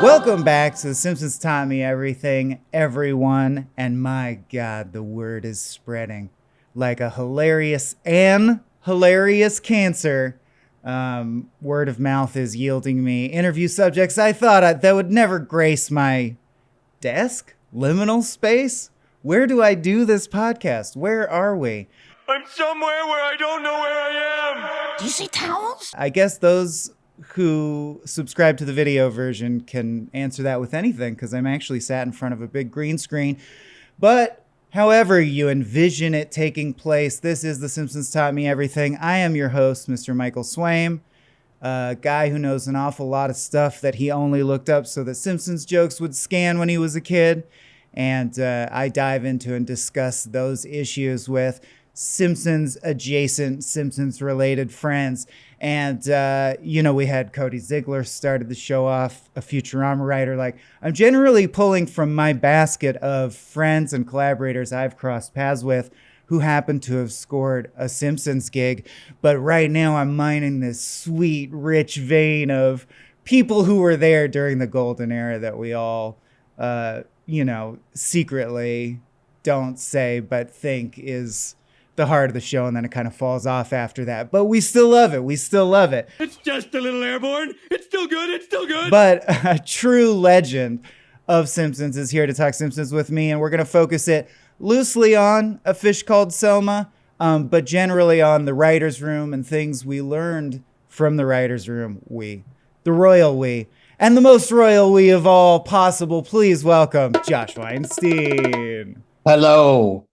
Welcome back to The Simpsons Taught Me Everything, everyone. And my God, the word is spreading like a hilarious cancer. Word of mouth is yielding me interview subjects I thought that would never grace my desk, liminal space. Where do I do this podcast? Where are we? I'm somewhere where I don't know where I am. Do you see towels? I guess those who subscribe to the video version can answer that with anything, because I'm actually sat in front of a big green screen. But however you envision it taking place, this is The Simpsons Taught Me Everything. I am your host, Mr. Michael Swaim, a guy who knows an awful lot of stuff that he only looked up so that Simpsons jokes would scan when he was a kid. And I dive into and discuss those issues with Simpsons adjacent, Simpsons related friends. And, we had Cody Ziegler started the show off, a Futurama writer. Like, I'm generally pulling from my basket of friends and collaborators I've crossed paths with who happen to have scored a Simpsons gig. But right now I'm mining this sweet, rich vein of people who were there during the golden era that we all, secretly don't say but think is the heart of the show, and then it kind of falls off after that. But we still love it. It's just a little airborne. It's still good. But a true legend of Simpsons is here to talk Simpsons with me, and we're going to focus it loosely on A Fish Called Selma, but generally on the writer's room and things we learned from the writer's room. The royal we. And the most royal we of all possible, please welcome Josh Weinstein. Hello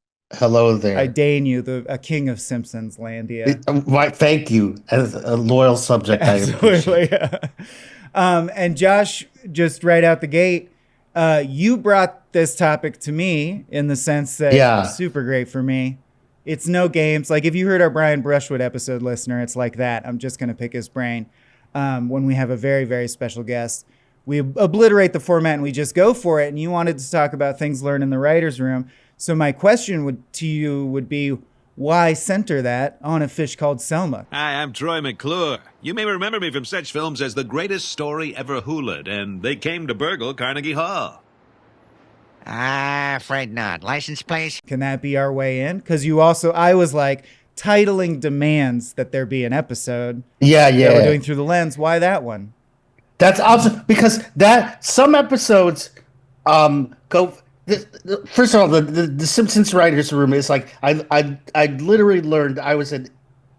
there. I deign you, a king of Simpsons landia. Right, thank you. As a loyal subject, Absolutely. And Josh, just right out the gate, you brought this topic to me in the sense that it's super great for me. It's no games. Like, if you heard our Brian Brushwood episode, listener, it's like that. I'm just going to pick his brain. When we have a very, very special guest, we obliterate the format and we just go for it. And you wanted to talk about things learned in the writer's room. So my question to you would be, why center that on A Fish Called Selma? Hi, I'm Troy McClure. You may remember me from such films as The Greatest Story Ever Hoolered and They Came to Burgle Carnegie Hall. Afraid not. License, please? Can that be our way in? Because I was like, titling demands that there be an episode. Yeah. That we're doing Through the Lens. Why that one? That's also because some episodes go. First of all, the Simpsons writers' room is like I literally learned I was an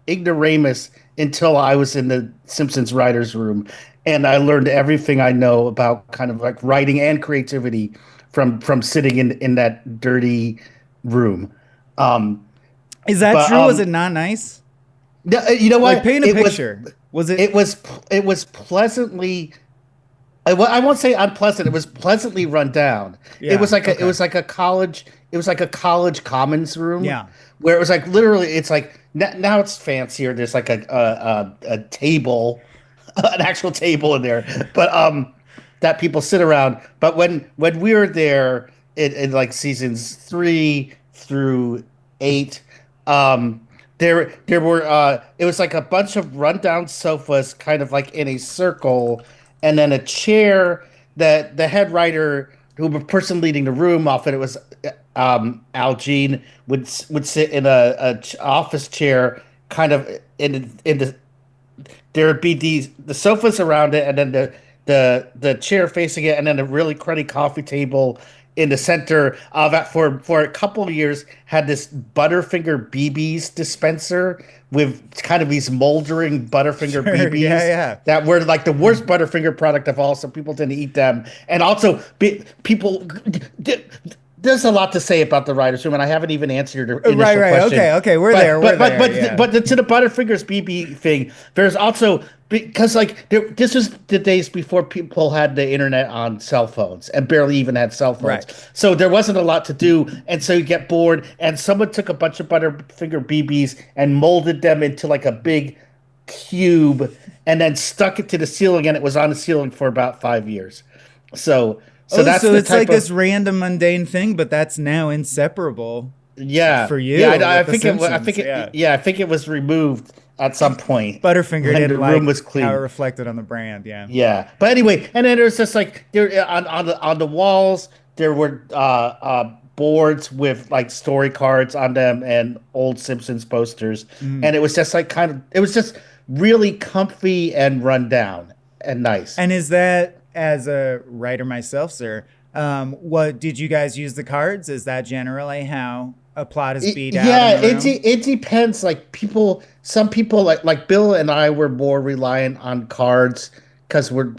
ignoramus until I was in the Simpsons writers' room, and I learned everything I know about kind of like writing and creativity from sitting in that dirty room. Is that true? Was it not nice? No, you know what? Like, paint a picture. Was it? It was pleasantly. I won't say unpleasant. It was pleasantly run down. Yeah, it was like a college. It was like a college commons room. Yeah. Where it was like literally, it's like now it's fancier. There's like a table, an actual table in there, but that people sit around. But when we were there in like seasons 3 through 8. There were it was like a bunch of rundown sofas kind of like in a circle, and then a chair that the head writer, who the person leading the room, often it was Al Jean, would sit in a office chair kind of in the there would be the sofas around it, and then the chair facing it, and then a really cruddy coffee table in the center of that. For a couple of years had this Butterfinger BBs dispenser with kind of these moldering Butterfinger BBs that were like the worst Butterfinger product of all, so people didn't eat them. And also people there's a lot to say about the writer's room, and I haven't even answered your initial question. Okay, we're there. But to the Butterfingers BB thing, there's also, because like this was the days before people had the internet on cell phones and barely even had cell phones. Right. So there wasn't a lot to do, and so you get bored, and someone took a bunch of Butterfinger BBs and molded them into like a big cube and then stuck it to the ceiling, and it was on the ceiling for about 5 years. So it's like this random mundane thing, but that's now inseparable. Yeah, for you. Yeah, I think it was removed at some point Butterfinger when the didn't room like was how it clean. reflected on the brand. Yeah. Yeah, but anyway, and then it was just like there on the walls there were boards with like story cards on them and old Simpsons posters, Mm. and it was just like it was just really comfy and run down and nice. And is that, as a writer myself, sir, what did you guys use the cards? Is that generally how a plot is beat out in Yeah, a room? it depends. Like some people like Bill and I were more reliant on cards because we're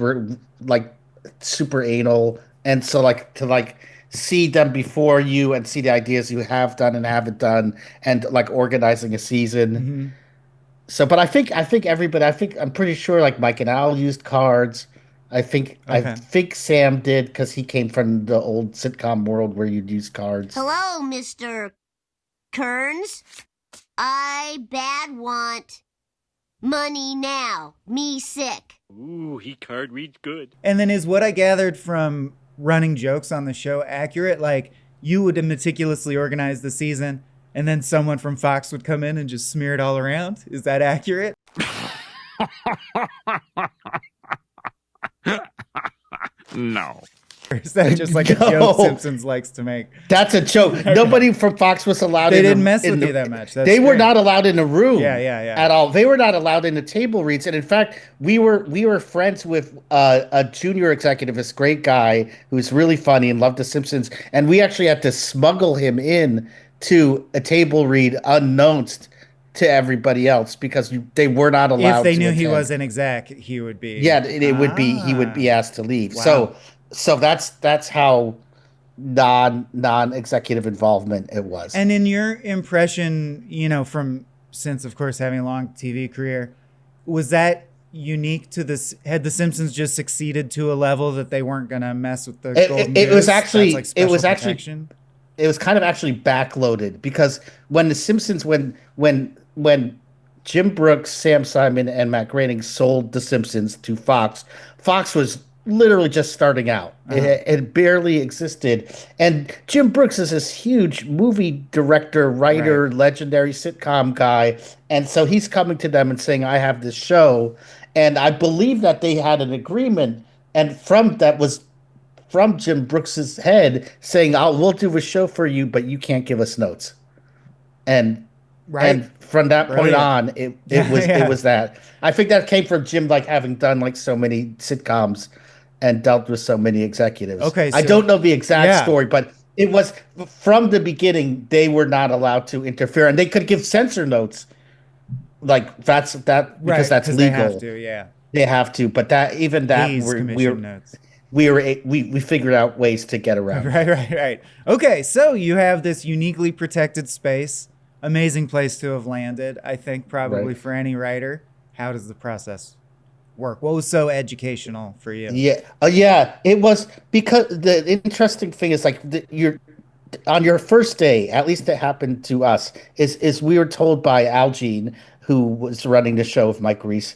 like super anal, and so like to like see them before you and see the ideas you have done and haven't done, and like organizing a season. Hmm. So, but I think everybody, I'm pretty sure like Mike and Al used cards. I Okay. think Sam did because he came from the old sitcom world where you'd use cards. Hello, Mr. Kearns. I bad want money now. Me sick. Ooh, he card reads good. And then is what I gathered from running jokes on the show accurate? Like you would meticulously organize the season and then someone from Fox would come in and just smear it all around? Is that accurate? No. Or is that just like a No. joke Simpsons likes to make? That's a joke. Nobody from Fox was allowed. They in didn't the, mess in with the, you that much. That's they were great. not allowed in the room. Yeah. At all. They were not allowed in the table reads. And in fact, we were friends with a junior executive, this great guy who's really funny and loved The Simpsons. And we actually had to smuggle him in to a table read unknownst to everybody else because they were not allowed. If they to knew he attend. was an exec, he would be. Yeah, it would be he would be asked to leave. Wow. So that's how non executive involvement it was. And in your impression, from since of course having a long TV career, was that unique to this? Had the Simpsons just succeeded to a level that they weren't gonna mess with the golden It was goose? actually That's like it was special actually protection? it was kind of actually backloaded because when the Simpsons when Jim Brooks, Sam Simon, and Matt Groening sold The Simpsons to Fox, Fox was literally just starting out. It barely existed, and Jim Brooks is this huge movie director, writer, Right. legendary sitcom guy, and so he's coming to them and saying, "I have this show," and I believe that they had an agreement, and from Jim Brooks's head saying, we'll do a show for you, but you can't give us notes." And Right. and from that point Brilliant. on, it Yeah. was that. I think that came from Jim like having done like so many sitcoms and dealt with so many executives. Okay, I so- don't know the exact yeah. story, but it was from the beginning they were not allowed to interfere, and they could give censor notes. Like because Right, that's 'cause legal. they have to, yeah. They have to, but Please, commission notes. we figured out ways to get around. Right. Okay, so you have this uniquely protected space. Amazing place to have landed, I think, probably Right. for any writer. How does the process work? What was so educational for you? Yeah, yeah, it was because the interesting thing is like you're on your first day, at least it happened to us, is we were told by Al Jean, who was running the show with Mike Reese,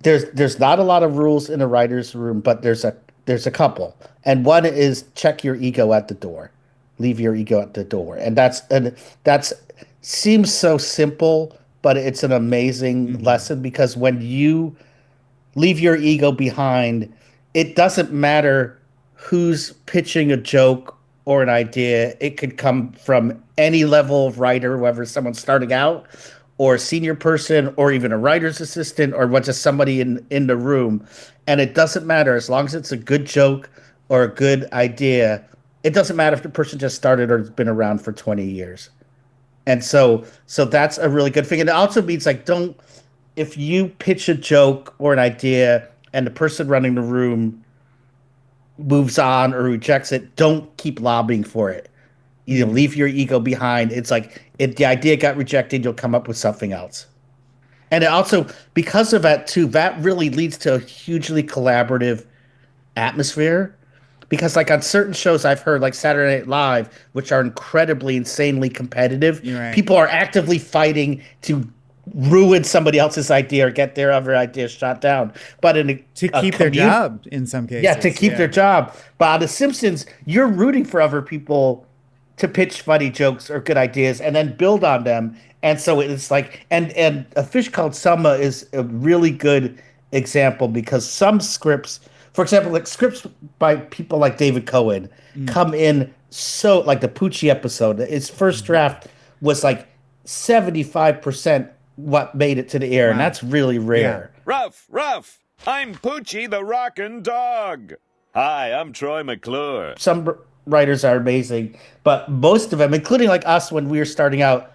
there's not a lot of rules in a writer's room, but there's a couple. And one is check your ego at the door. Leave your ego at the door. And that's seems so simple, but it's an amazing lesson because when you leave your ego behind, it doesn't matter who's pitching a joke or an idea. It could come from any level of writer, whether someone's starting out or a senior person or even a writer's assistant or just somebody in the room. And it doesn't matter as long as it's a good joke or a good idea. It doesn't matter if the person just started or has been around for 20 years. And so that's a really good thing. And it also means like if you pitch a joke or an idea and the person running the room moves on or rejects it, don't keep lobbying for it. You know, leave your ego behind. It's like if the idea got rejected, you'll come up with something else. And it also, because of that too, that really leads to a hugely collaborative atmosphere. Because like on certain shows I've heard, like Saturday Night Live, which are incredibly, insanely competitive, You're right. people are actively fighting to ruin somebody else's idea or get their other idea shot down. But To keep their job in some cases. yeah, to keep their job. But on The Simpsons, you're rooting for other people to pitch funny jokes or good ideas and then build on them. And so it's like, and A Fish Called Selma is a really good example because some scripts, for example, like scripts by people like David Cohen, come in so like the Poochie episode. Its first draft was like 75% what made it to the air, and Wow. that's really Yeah. rare. Ruff, Ruff! I'm Poochie the Rockin' Dog. Hi, I'm Troy McClure. Some writers are amazing, but most of them, including like us when we were starting out,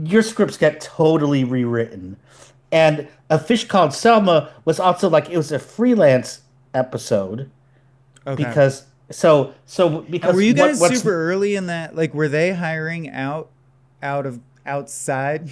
your scripts get totally rewritten. And A Fish Called Selma was also like it was a freelance episode Okay. because so And because were you guys what's super early in that? Like, were they hiring out of outside,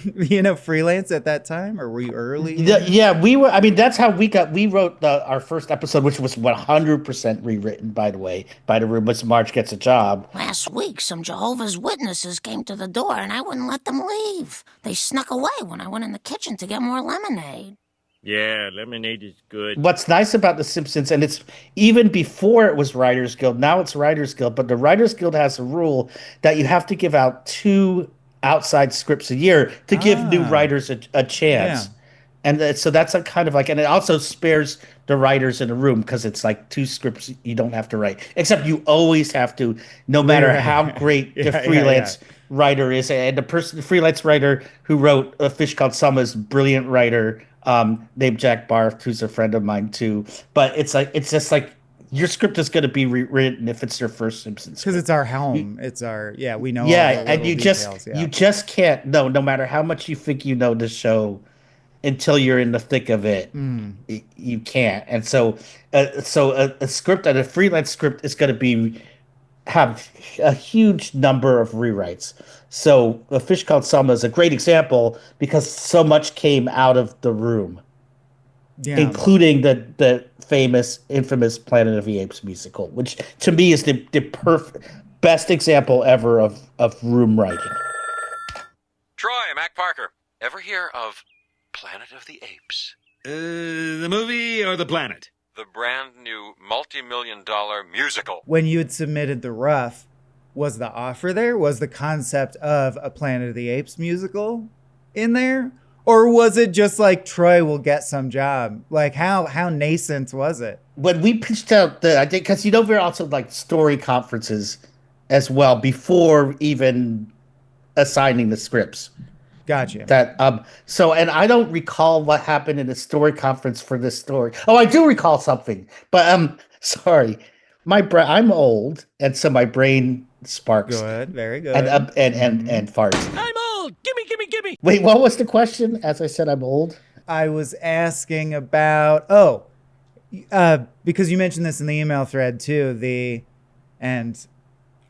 freelance at that time, or were you early? yeah, we were. I mean, that's how we wrote our first episode, which was 100% rewritten, by the way, by the Rubens March Gets a Job. Last week, some Jehovah's Witnesses came to the door and I wouldn't let them leave. They snuck away when I went in the kitchen to get more lemonade. Yeah, lemonade is good. What's nice about The Simpsons, and it's even before it was Writers Guild, now it's Writers Guild, but the Writers Guild has a rule that you have to give out 2 outside scripts a year to give new writers a chance. Yeah. And so that's a kind of like, and it also spares the writers in the room because it's like 2 scripts you don't have to write. Except you always have to, no matter Rewrite. how great the Yeah, freelance writer is. And the freelance writer who wrote A Fish Called Selma is a brilliant writer named Jack Barth, who's a friend of mine too. But it's just like your script is going to be rewritten if it's your first Simpsons Because script. it's our home. It's our we know. Yeah, all the and little you details, just can't no matter how much you think you know the show until you're in the thick of it, you can't. And so a script, a freelance script, is going to have a huge number of rewrites. So A Fish Called Selma is a great example because so much came out of the room, including the infamous Planet of the Apes musical, which to me is the perfect best example ever of room writing. Troy, Mac Parker. Ever hear of Planet of the Apes? The movie or the planet? The brand new multi-million-dollar musical. When you had submitted the rough, was the offer there? Was the concept of a Planet of the Apes musical in there? Or was it just like Troy will get some job? Like how nascent was it? When we pitched out I think because we're also like story conferences as well before even assigning the scripts. Gotcha. So and I don't recall what happened in the story conference for this story. Oh, I do recall something, but sorry, I'm old, and so my brain sparks. Good, very good. And farts. I'm old. Gimme. Wait, what was the question? As I said, I'm old. I was asking about because you mentioned this in the email thread too. And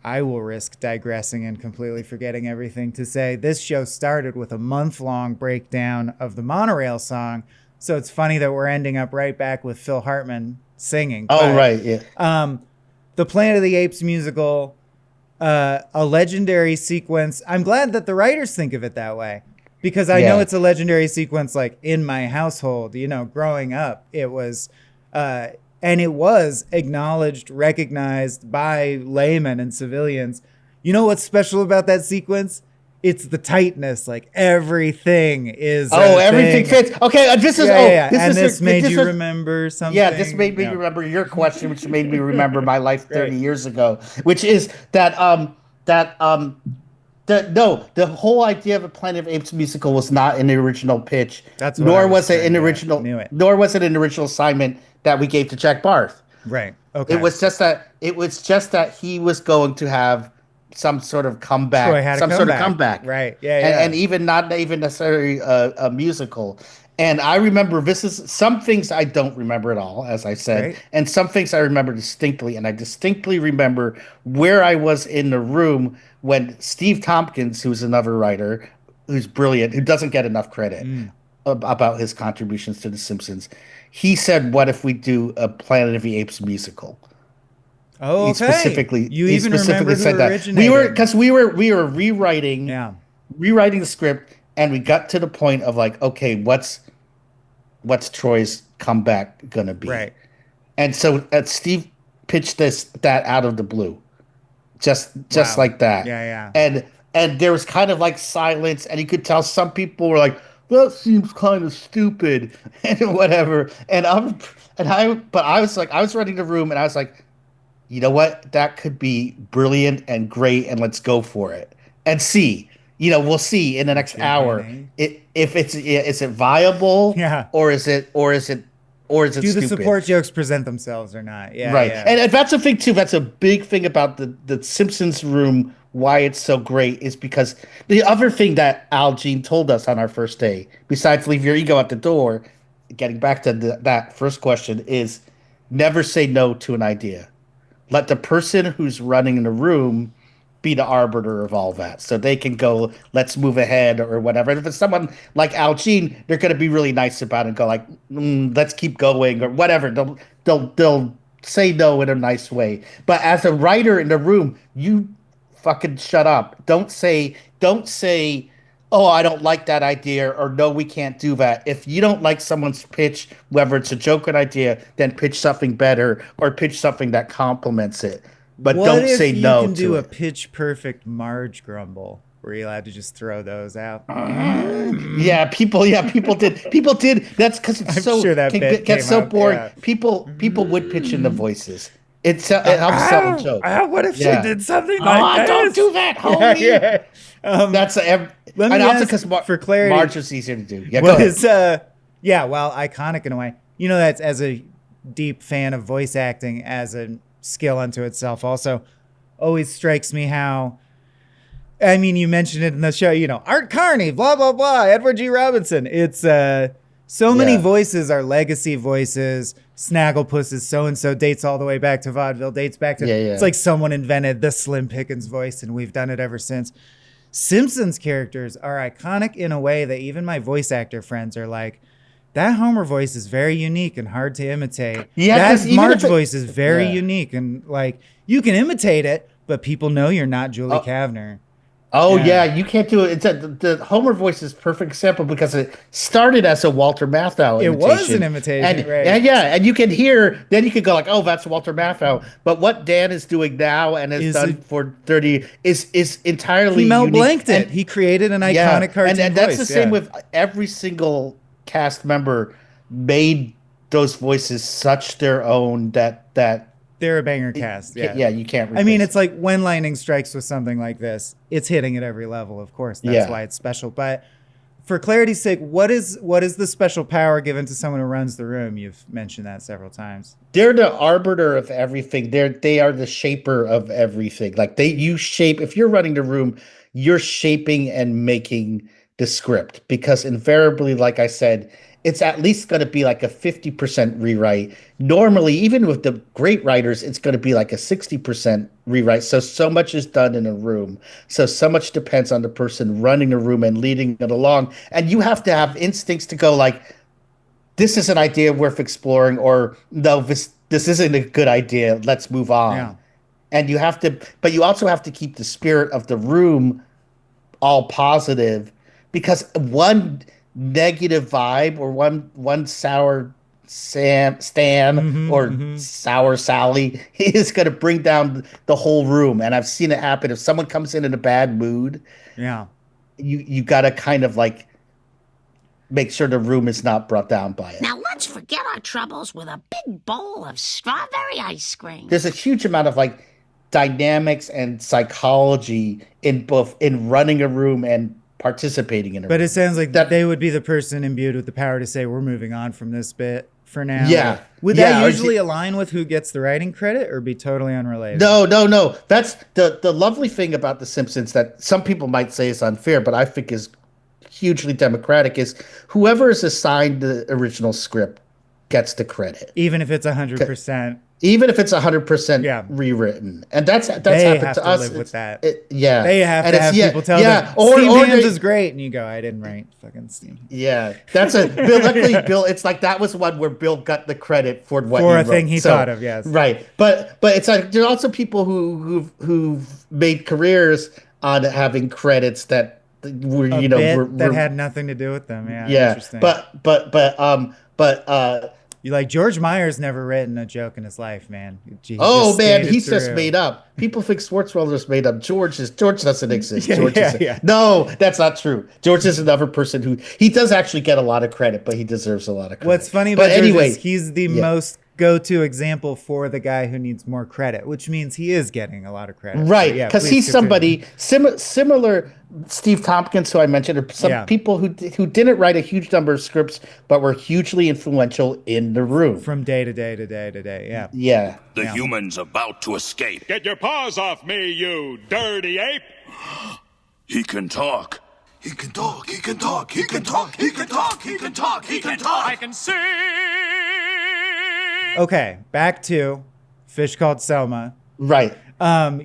I will risk digressing and completely forgetting everything to say this show started with a month-long breakdown of the Monorail song. So it's funny that we're ending up right back with Phil Hartman singing. Oh, right, yeah. The Planet of the Apes musical, a legendary sequence. I'm glad that the writers think of it that way because I know it's a legendary sequence like in my household, growing up. It was and it was acknowledged, recognized by laymen and civilians. You know what's special about that sequence? It's the tightness. Like everything is. Everything fits. Okay, this is. This made you remember something. Yeah, this made me remember your question, which made me remember my life 30 years ago, which is that the whole idea of a Planet of Apes musical was not in the original pitch. Nor was it an original assignment that we gave to Jack Barth. Right. Okay. It was just that he was going to have some sort of comeback, sort of comeback. Right. Yeah. And even not even necessarily a musical. And I remember some things I don't remember at all, as I said, right. And some things I remember distinctly. And I distinctly remember where I was in the room when Steve Tompkins, who's another writer, who's brilliant, who doesn't get enough credit about his contributions to The Simpsons, he said, "What if we do a Planet of the Apes musical?" Oh, okay. You even remember who originated? We were rewriting the script, and we got to the point of like, okay, what's Troy's comeback gonna be? Right. And so Steve pitched that out of the blue just Wow. like that. Yeah, yeah. And there was kind of like silence, and you could tell some people were like, "That seems kind of stupid," and whatever. But I was like, I was running the room, and I was like, you know what? That could be brilliant and great, and let's go for it and see. We'll see in the next hour HMP&A. if is it viable, Yeah. or is it Do the stupid? support jokes present themselves or not? Yeah, Right. yeah. And that's a thing too. That's a big thing about the Simpsons room, why it's so great is because the other thing that Al Jean told us on our first day, besides leave your ego at the door, getting back to that first question, is never say no to an idea. Let the person who's running the room be the arbiter of all that. So they can go, let's move ahead or whatever. And if it's someone like Al Jean, they're going to be really nice about it and go like, let's keep going or whatever. They'll say no in a nice way. But as a writer in the room, you fucking shut up. Don't say, oh, I don't like that idea, or no, we can't do that. If you don't like someone's pitch, whether it's a joke or an idea, then pitch something better or pitch something that complements it. But What don't if say you no can to do a it. pitch perfect Marge grumble? Were you allowed to just throw those out? Yeah, people did. That's because it's I'm so sure that can bit get came so up. boring. Yeah. People would pitch in the voices. It helps sell a joke. What if she Yeah. did something Oh, like don't this? do that, Yeah, homie. yeah. That's Let and me also ask because for clarity. Marge is easier to do. Yeah, go What ahead. is yeah, well, iconic in a way. That's as a deep fan of voice acting as a skill unto itself. Also, always strikes me how. I mean, you mentioned it in the show. Art Carney, blah blah blah, Edward G. Robinson. It's so many Yeah. voices are legacy voices. Snagglepuss is so and so, dates all the way back to vaudeville, dates back to. Yeah, yeah. It's like someone invented the Slim Pickens voice, and we've done it ever since. Simpsons characters are iconic in a way that even my voice actor friends are like, that Homer voice is very unique and hard to imitate. Yeah, that 'cause even Marge if voice is very yeah. unique, and like you can imitate it, but people know you're not Julie Oh, Kavner. Oh Yeah. yeah, you can't do it. The Homer voice is a perfect example because it started as a Walter Matthau It was an imitation, imitation, and right? and you can hear. Then you could go like, oh, that's Walter Matthau. But what Dan is doing now and has Is done it- for 30 is entirely He Mel unique. Blanked it. And He created an yeah, iconic cartoon and that's voice. the same Yeah. with every single cast member made those voices such their own that They're a banger cast. Yeah. yeah, you can't. I mean, replace it's like when lightning strikes with something like this, it's hitting at every level, of course. That's Yeah. why it's special. But for clarity's sake, what is the special power given to someone who runs the room? You've mentioned that several times. they're the arbiter of everything. They are the shaper of everything. Like you shape. If you're running the room, you're shaping and making the script because invariably, like I said, it's at least going to be like a 50% rewrite. Normally, even with the great writers, it's going to be like a 60% rewrite. So much is done in a room. So much depends on the person running the room and leading it along. And you have to have instincts to go like, this is an idea worth exploring, or no, this isn't a good idea. Let's move on. Yeah. And but you also have to keep the spirit of the room all positive, because one negative vibe or one sour Stan or sour Sally is going to bring down the whole room. And I've seen it happen. If someone comes in a bad mood, Yeah. you got to kind of like make sure the room is not brought down by it. Now let's forget our troubles with a big bowl of strawberry ice cream. There's a huge amount of like dynamics and psychology in both in running a room and participating in a But room. it sounds like That- they would be the person imbued with the power to say, we're moving on from this bit for now. Yeah. Would Yeah, that or usually is it- align with who gets the writing credit or be totally unrelated? No. That's the lovely thing about The Simpsons that some people might say is unfair, but I think is hugely democratic, is whoever is assigned the original script gets the credit, Even if it's 100%. even if it's 100% Yeah. rewritten. And that's They happened have to to us. live with that. Yeah, They have And to it's- have yeah, people tell yeah, them, or Steve Hands they- is great. And you go, I didn't write fucking Steve. Yeah, that's a Bill. Luckily, Bill. It's like that was one where Bill got the credit for what For he a thing wrote. he thought of, yes. Right, but it's like there are also people who've made careers on having credits that were Bit that had nothing to do with them. Yeah. yeah. Interesting. But You like George Meyer's never written a joke in his life, man. He Oh just man, skated he's just through. made up. People think Swartzwelder's made up. George doesn't exist. Yeah, George yeah, is yeah. no, that's not true. George is another person who he does actually get a lot of credit, but he deserves a lot of credit. What's funny But about George is anyway, he's the yeah. most go-to example for the guy who needs more credit, which means he is getting a lot of credit. But Right, yeah, because please he's continue. somebody similar. Steve Tompkins, who I mentioned, are some Yeah. people who didn't write a huge number of scripts, but were hugely influential in the room. From day to day to day to day. Yeah. Yeah, The Yeah. human's about to escape. Get your paws off me, you dirty ape! He can talk. He can talk. He can talk. He can talk. He can talk. He can talk. He can talk. I can see! Okay, back to Fish Called Selma. right.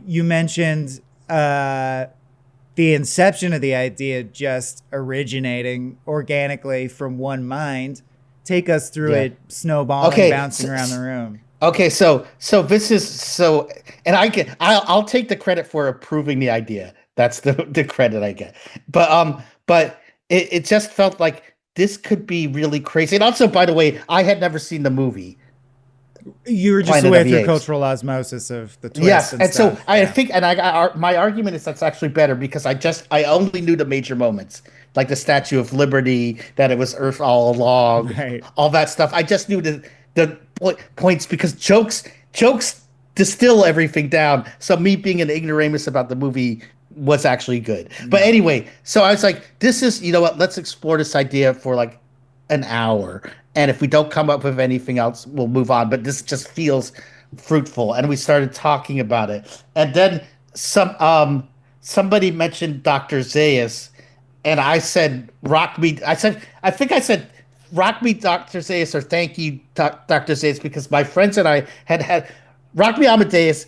You mentioned the inception of the idea just originating organically from one mind. Take us through Yeah. it, snowballing, Okay, bouncing around the room. Okay, so this is so, and I'll take the credit for approving the idea. That's the credit I get. But it just felt like this could be really crazy. And also, by the way, I had never seen the movie. You were just Planet away of the through Apes. cultural osmosis of the twist. Yes, and stuff. so I Yeah. think, and my argument is that's actually better because I only knew the major moments, like the Statue of Liberty, that it was Earth all along, Right. all that stuff. I just knew the points because jokes distill everything down. So me being an ignoramus about the movie was actually good. But anyway, so I was like, this is, you know what? Let's explore this idea for like an hour. And if we don't come up with anything else, we'll move on. But this just feels fruitful. And we started talking about it. And then somebody mentioned Dr. Zaius, and I said, rock me. I think I said, rock me, Dr. Zaius, or thank you, Dr. Zaius, because my friends and I had Rock Me Amadeus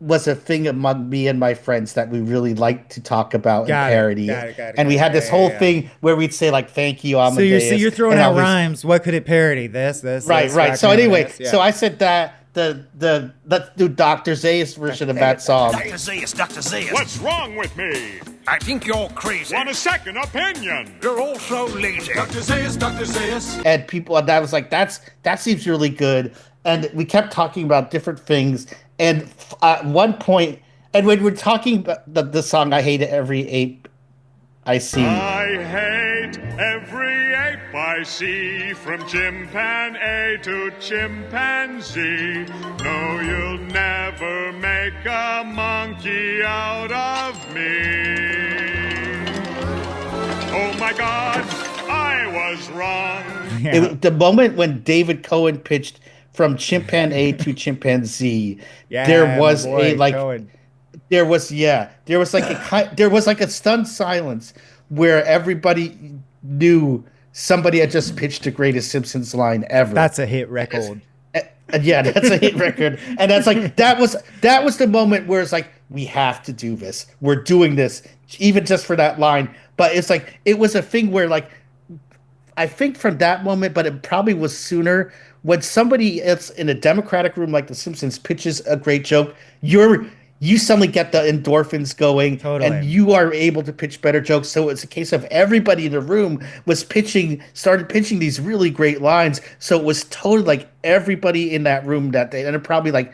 was a thing among me and my friends that we really liked to talk about Got and it, parody. got it. And we had this Yeah, whole yeah. thing where we'd say like, thank you, So Amadeus. you're throwing and out all these- rhymes. What could it parody? This, Right. this, So Rock Me anyway, Amadeus? Yeah. so I said that the let's do Dr. Zaius version of that song. Dr. Zaius, Dr. Zaius. What's wrong with me? I think you're crazy. Want a second opinion? You're also lazy. Dr. Zaius, Dr. Zaius. And people, and I was like, that seems really good. And we kept talking about different things. And at one point, and when we're talking about the song, I Hate Every Ape I See. I hate every ape I see, from chimpanzee to chimpanzee. No, you'll never make a monkey out of me. Oh my God, I was wrong. Yeah. The moment when David Cohen pitched from chimpanzee to chimpanzee, Yeah, there was my boy, a like Cohen. there was like a stunned silence where everybody knew somebody had just pitched the greatest Simpsons line ever. That's a hit record. And yeah, that's a hit record. And that's like that was the moment where it's like, we have to do this. We're doing this, even just for that line. But it's like it was a thing where like I think from that moment, but it probably was sooner, when somebody else in a Democratic room like The Simpsons pitches a great joke, you suddenly get the endorphins going, Totally. and you are able to pitch better jokes. So it's a case of everybody in the room started pitching these really great lines. So it was totally like everybody in that room that day, and it probably like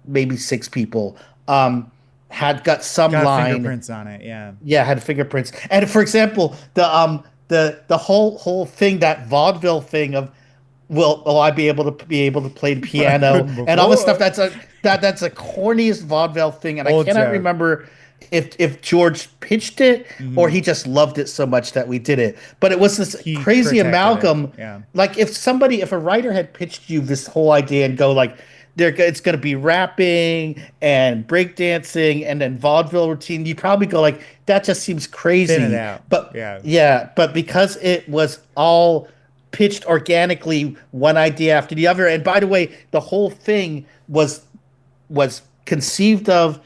maybe 6 people, had got some Got line. fingerprints on it. Yeah. Yeah, had fingerprints. And for example, the whole thing, that vaudeville thing of, will I be able to play the piano couldn't and all this before. stuff, that's a corniest vaudeville thing, and Old I cannot joke. remember if George pitched it or he just loved it so much that we did it. But it was this He crazy protected amalgam. it, yeah. Like if a writer had pitched you this whole idea and go like, it's going to be rapping and breakdancing and then vaudeville routine, you'd probably go like, that just seems crazy. Thin it out. But Yeah. but because it was all pitched organically, one idea after the other, and by the way, the whole thing was conceived of,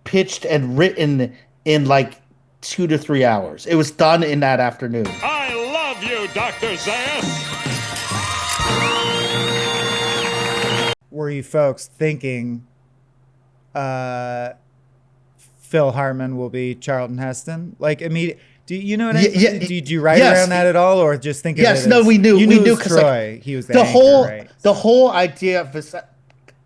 pitched, and written in like 2 to 3 hours. It was done in that afternoon. I love you, Dr. Zaius. Were you folks thinking Phil Hartman will be Charlton Heston? Like, do Do you know what I Yeah, mean? yeah, Did you write yes. around that at all, or just think of Yes, it no, as we knew. you We knew it knew was because like Troy? He was the the anchor, whole right? the So- whole idea of this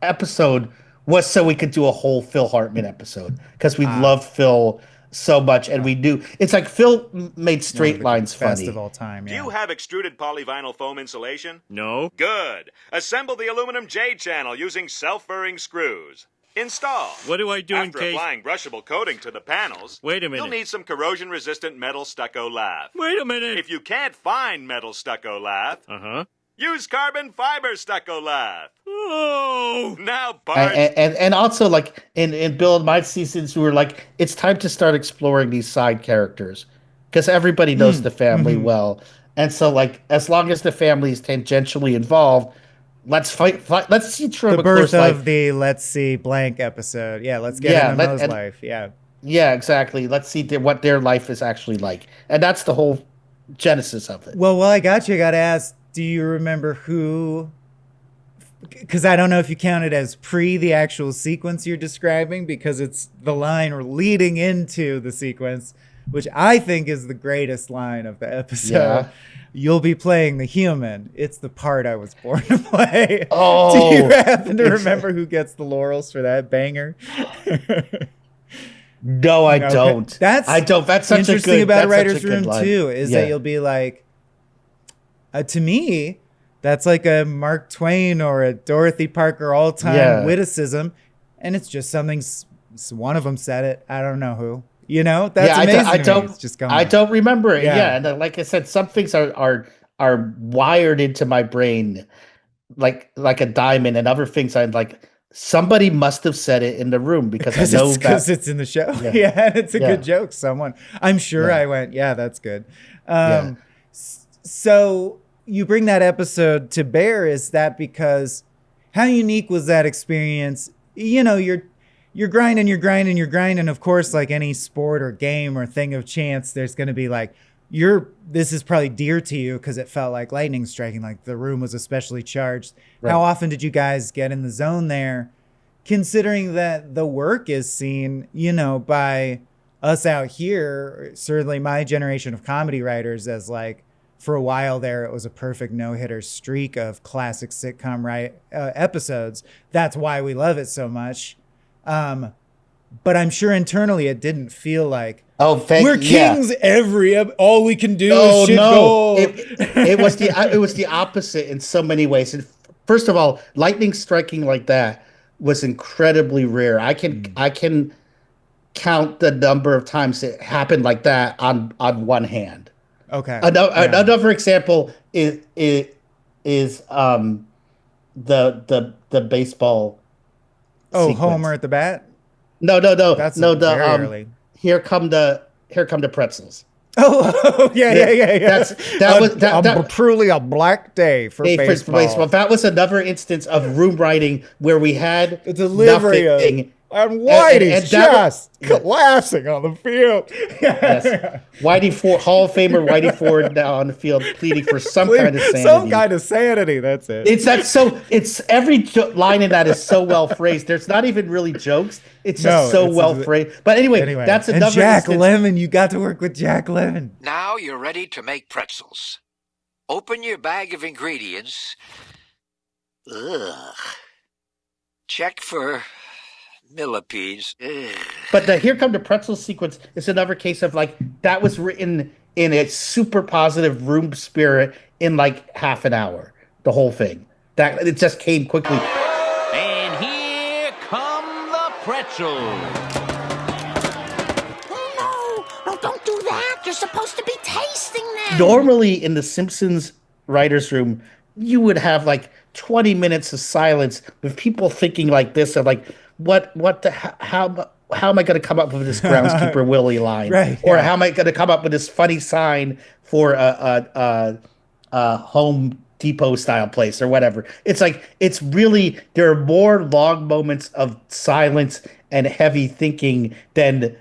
episode was so we could do a whole Phil Hartman episode because we Ah, love Phil so much, and we knew it's like Phil made one of Straight the Lines best of funny. all time. Do Yeah. you have extruded polyvinyl foam insulation? No. Good. Assemble the aluminum J channel using self-furring screws. Install. What do I do in After case... applying brushable coating to the panels, Wait a minute. you'll need some corrosion-resistant metal stucco lath. Wait a minute. If you can't find metal stucco lath, Uh-huh. use carbon fiber stucco lath. Oh! Now, Bart. And also like in Bill and my seasons, we were like, it's time to start exploring these side characters because everybody knows the family well, and so like as long as the family is tangentially involved, let's fight. Let's see Troy The McClure's birth life. of the Let's See blank episode. Yeah, let's get Yeah, into Mo's life. Yeah. Yeah, exactly. Let's see what their life is actually like, and that's the whole genesis of it. Well, while I got you, I got to ask, do you remember who? Because I don't know if you count it as pre the actual sequence you're describing, because it's the line leading into the sequence, which I think is the greatest line of the episode. Yeah. You'll be playing the human. It's the part I was born to play. Oh, do you happen to it's- remember who gets the laurels for that banger? No, I Okay. don't. That's I don't. That's such interesting a good, about a that's such writer's good room line. too. Is Yeah. that you'll be like, to me, that's like a Mark Twain or a Dorothy Parker all-time Yeah. witticism, and it's just something. One of them said it. I don't know who. You know, that's Yeah, amazing. I to me. don't. It's just going. I don't remember it. Yeah. Yeah, and like I said, some things are wired into my brain like a diamond, and other things I'm like somebody must have said it in the room because I know because that. it's in the show. Yeah. Yeah, and it's a Yeah. good joke. I'm sure Yeah. I went, yeah, that's good. Yeah. So you bring that episode to bear. Is that because how unique was that experience? You know, you're grinding. Of course, like any sport or game or thing of chance, there's going to be like, this is probably dear to you because it felt like lightning striking, like the room was especially charged. Right. How often did you guys get in the zone there, considering that the work is seen, you know, by us out here, certainly my generation of comedy writers, as like, for a while there, it was a perfect no-hitter streak of classic sitcom episodes. That's why we love it so much. But I'm sure internally it didn't feel like, Oh, we're kings. All we can do is shit gold. It was the opposite in so many ways. And first of all, lightning striking like that was incredibly rare. I can count the number of times it happened like that on one hand. Okay. Another example is the baseball. Oh, sequence. Homer at the bat. No. That's no. very early. Here come the pretzels. Oh, yeah. That truly a black day for Hey, baseball. that was another instance of room writing where we had The delivery nothing. and Whitey's and that was- collapsing on the field. Yes. Hall of Famer Whitey Ford now on the field pleading for some kind of sanity. Some kind of sanity. That's it. It's every line in that is so well phrased. There's not even really jokes. It's just well phrased. But anyway, that's and another Jack instance. Lemmon. You got to work with Jack Lemmon. Now you're ready to make pretzels. Open your bag of ingredients. Ugh. Check for millipedes. Ugh. But the Here Come the Pretzel sequence is another case of like that was written in a super positive room spirit in like half an hour. The whole thing. That it just came quickly. And here come the pretzels. No, don't do that. You're supposed to be tasting them. Normally in the Simpsons writers' room, you would have like 20 minutes of silence with people thinking like this of like, how am I going to come up with this groundskeeper Willie line? Right, Or yeah. how am I going to come up with this funny sign for a Home Depot style place or whatever? It's like, it's really, there are more long moments of silence and heavy thinking than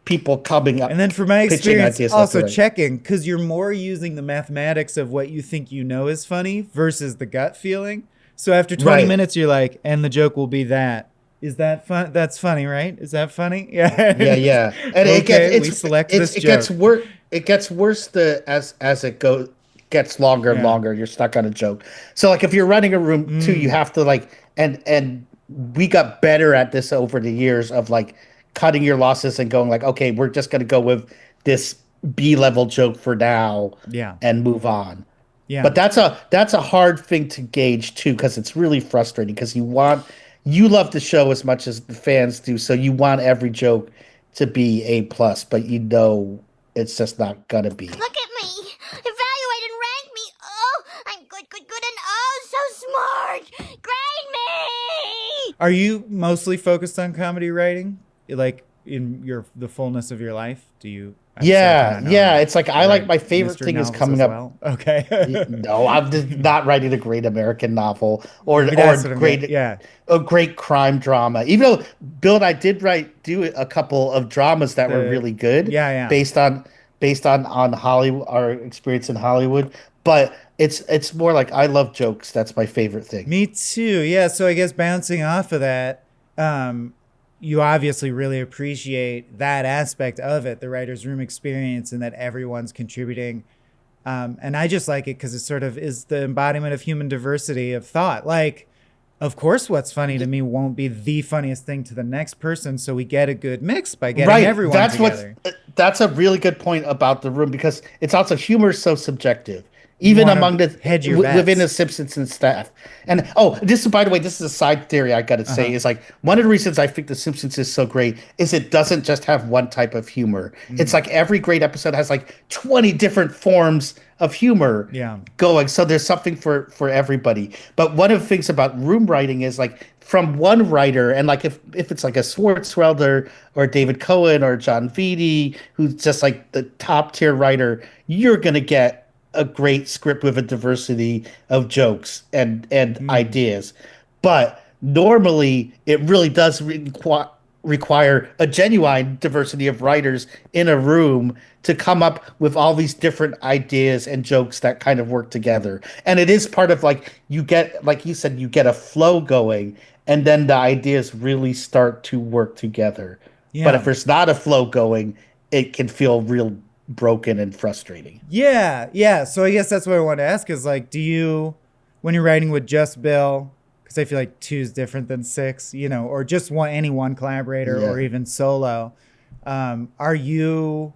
people coming up. And then for my pitching experience, ideas also left and right. checking, because you're more using the mathematics of what you think you know is funny versus the gut feeling. So after 20 Right. minutes, you're like, and the joke will be that. Is that fun? That's funny, right? Is that funny? Yeah. Yeah. And Okay, we select this it joke. gets worse. it gets worse as it goes gets longer and Yeah. longer. You're stuck on a joke. So like if you're running a room too, you Mm. have to like and we got better at this over the years of like cutting your losses and going like, okay, we're just gonna go with this B level joke for now Yeah. and move on. Yeah. But that's a hard thing to gauge too, because it's really frustrating because you love the show as much as the fans do, so you want every joke to be A plus, but you know it's just not gonna be. Look at me. Evaluate and rank me. Oh, I'm good, good, good, and oh, so smart. Grade me. Are you mostly focused on comedy writing? Like in the fullness of your life? Do you I'm sorry to Yeah, not know. yeah. It's like You I like write my favorite mystery thing is novels coming as up. well? Okay. No, I'm just not writing a great American novel or That's what I'm getting. great Yeah. a great crime drama. Even though Bill and I did do a couple of dramas that were The really good Yeah, yeah. based on Hollywood, our experience in Hollywood. But it's more like I love jokes. That's my favorite thing. Me too. Yeah. So I guess bouncing off of that, um, you obviously really appreciate that aspect of it, the writer's room experience, and that everyone's contributing. And I just like it because it sort of is the embodiment of human diversity of thought. Like, of course, what's funny to me won't be the funniest thing to the next person. So we get a good mix by getting Right. everyone together. That's a really good point about the room because it's also humor is so subjective, You even want among to the hedge your within the bets. Simpsons and staff. And oh, this is by the way, this is a side theory I got to say Uh-huh. is like one of the reasons I think the Simpsons is so great is it doesn't just have one type of humor. It's Mm. like every great episode has like 20 different forms of humor Yeah. going. So there's something for everybody. But one of the things about room writing is like from one writer, and like if it's like a Swartzwelder or David Cohen or John Vitti, who's just like the top tier writer, you're gonna get a great script with a diversity of jokes and Mm. ideas. But normally it really does require a genuine diversity of writers in a room to come up with all these different ideas and jokes that kind of work together. And it is part of like you get, like you said, you get a flow going and then the ideas really start to work together. But if Yeah. there's not a flow going, it can feel real broken and frustrating. Yeah, yeah. So I guess that's what I want to ask is like, do you, when you're writing with just Bill, because I feel like two is different than six, or just any one collaborator Yeah. or even solo, are you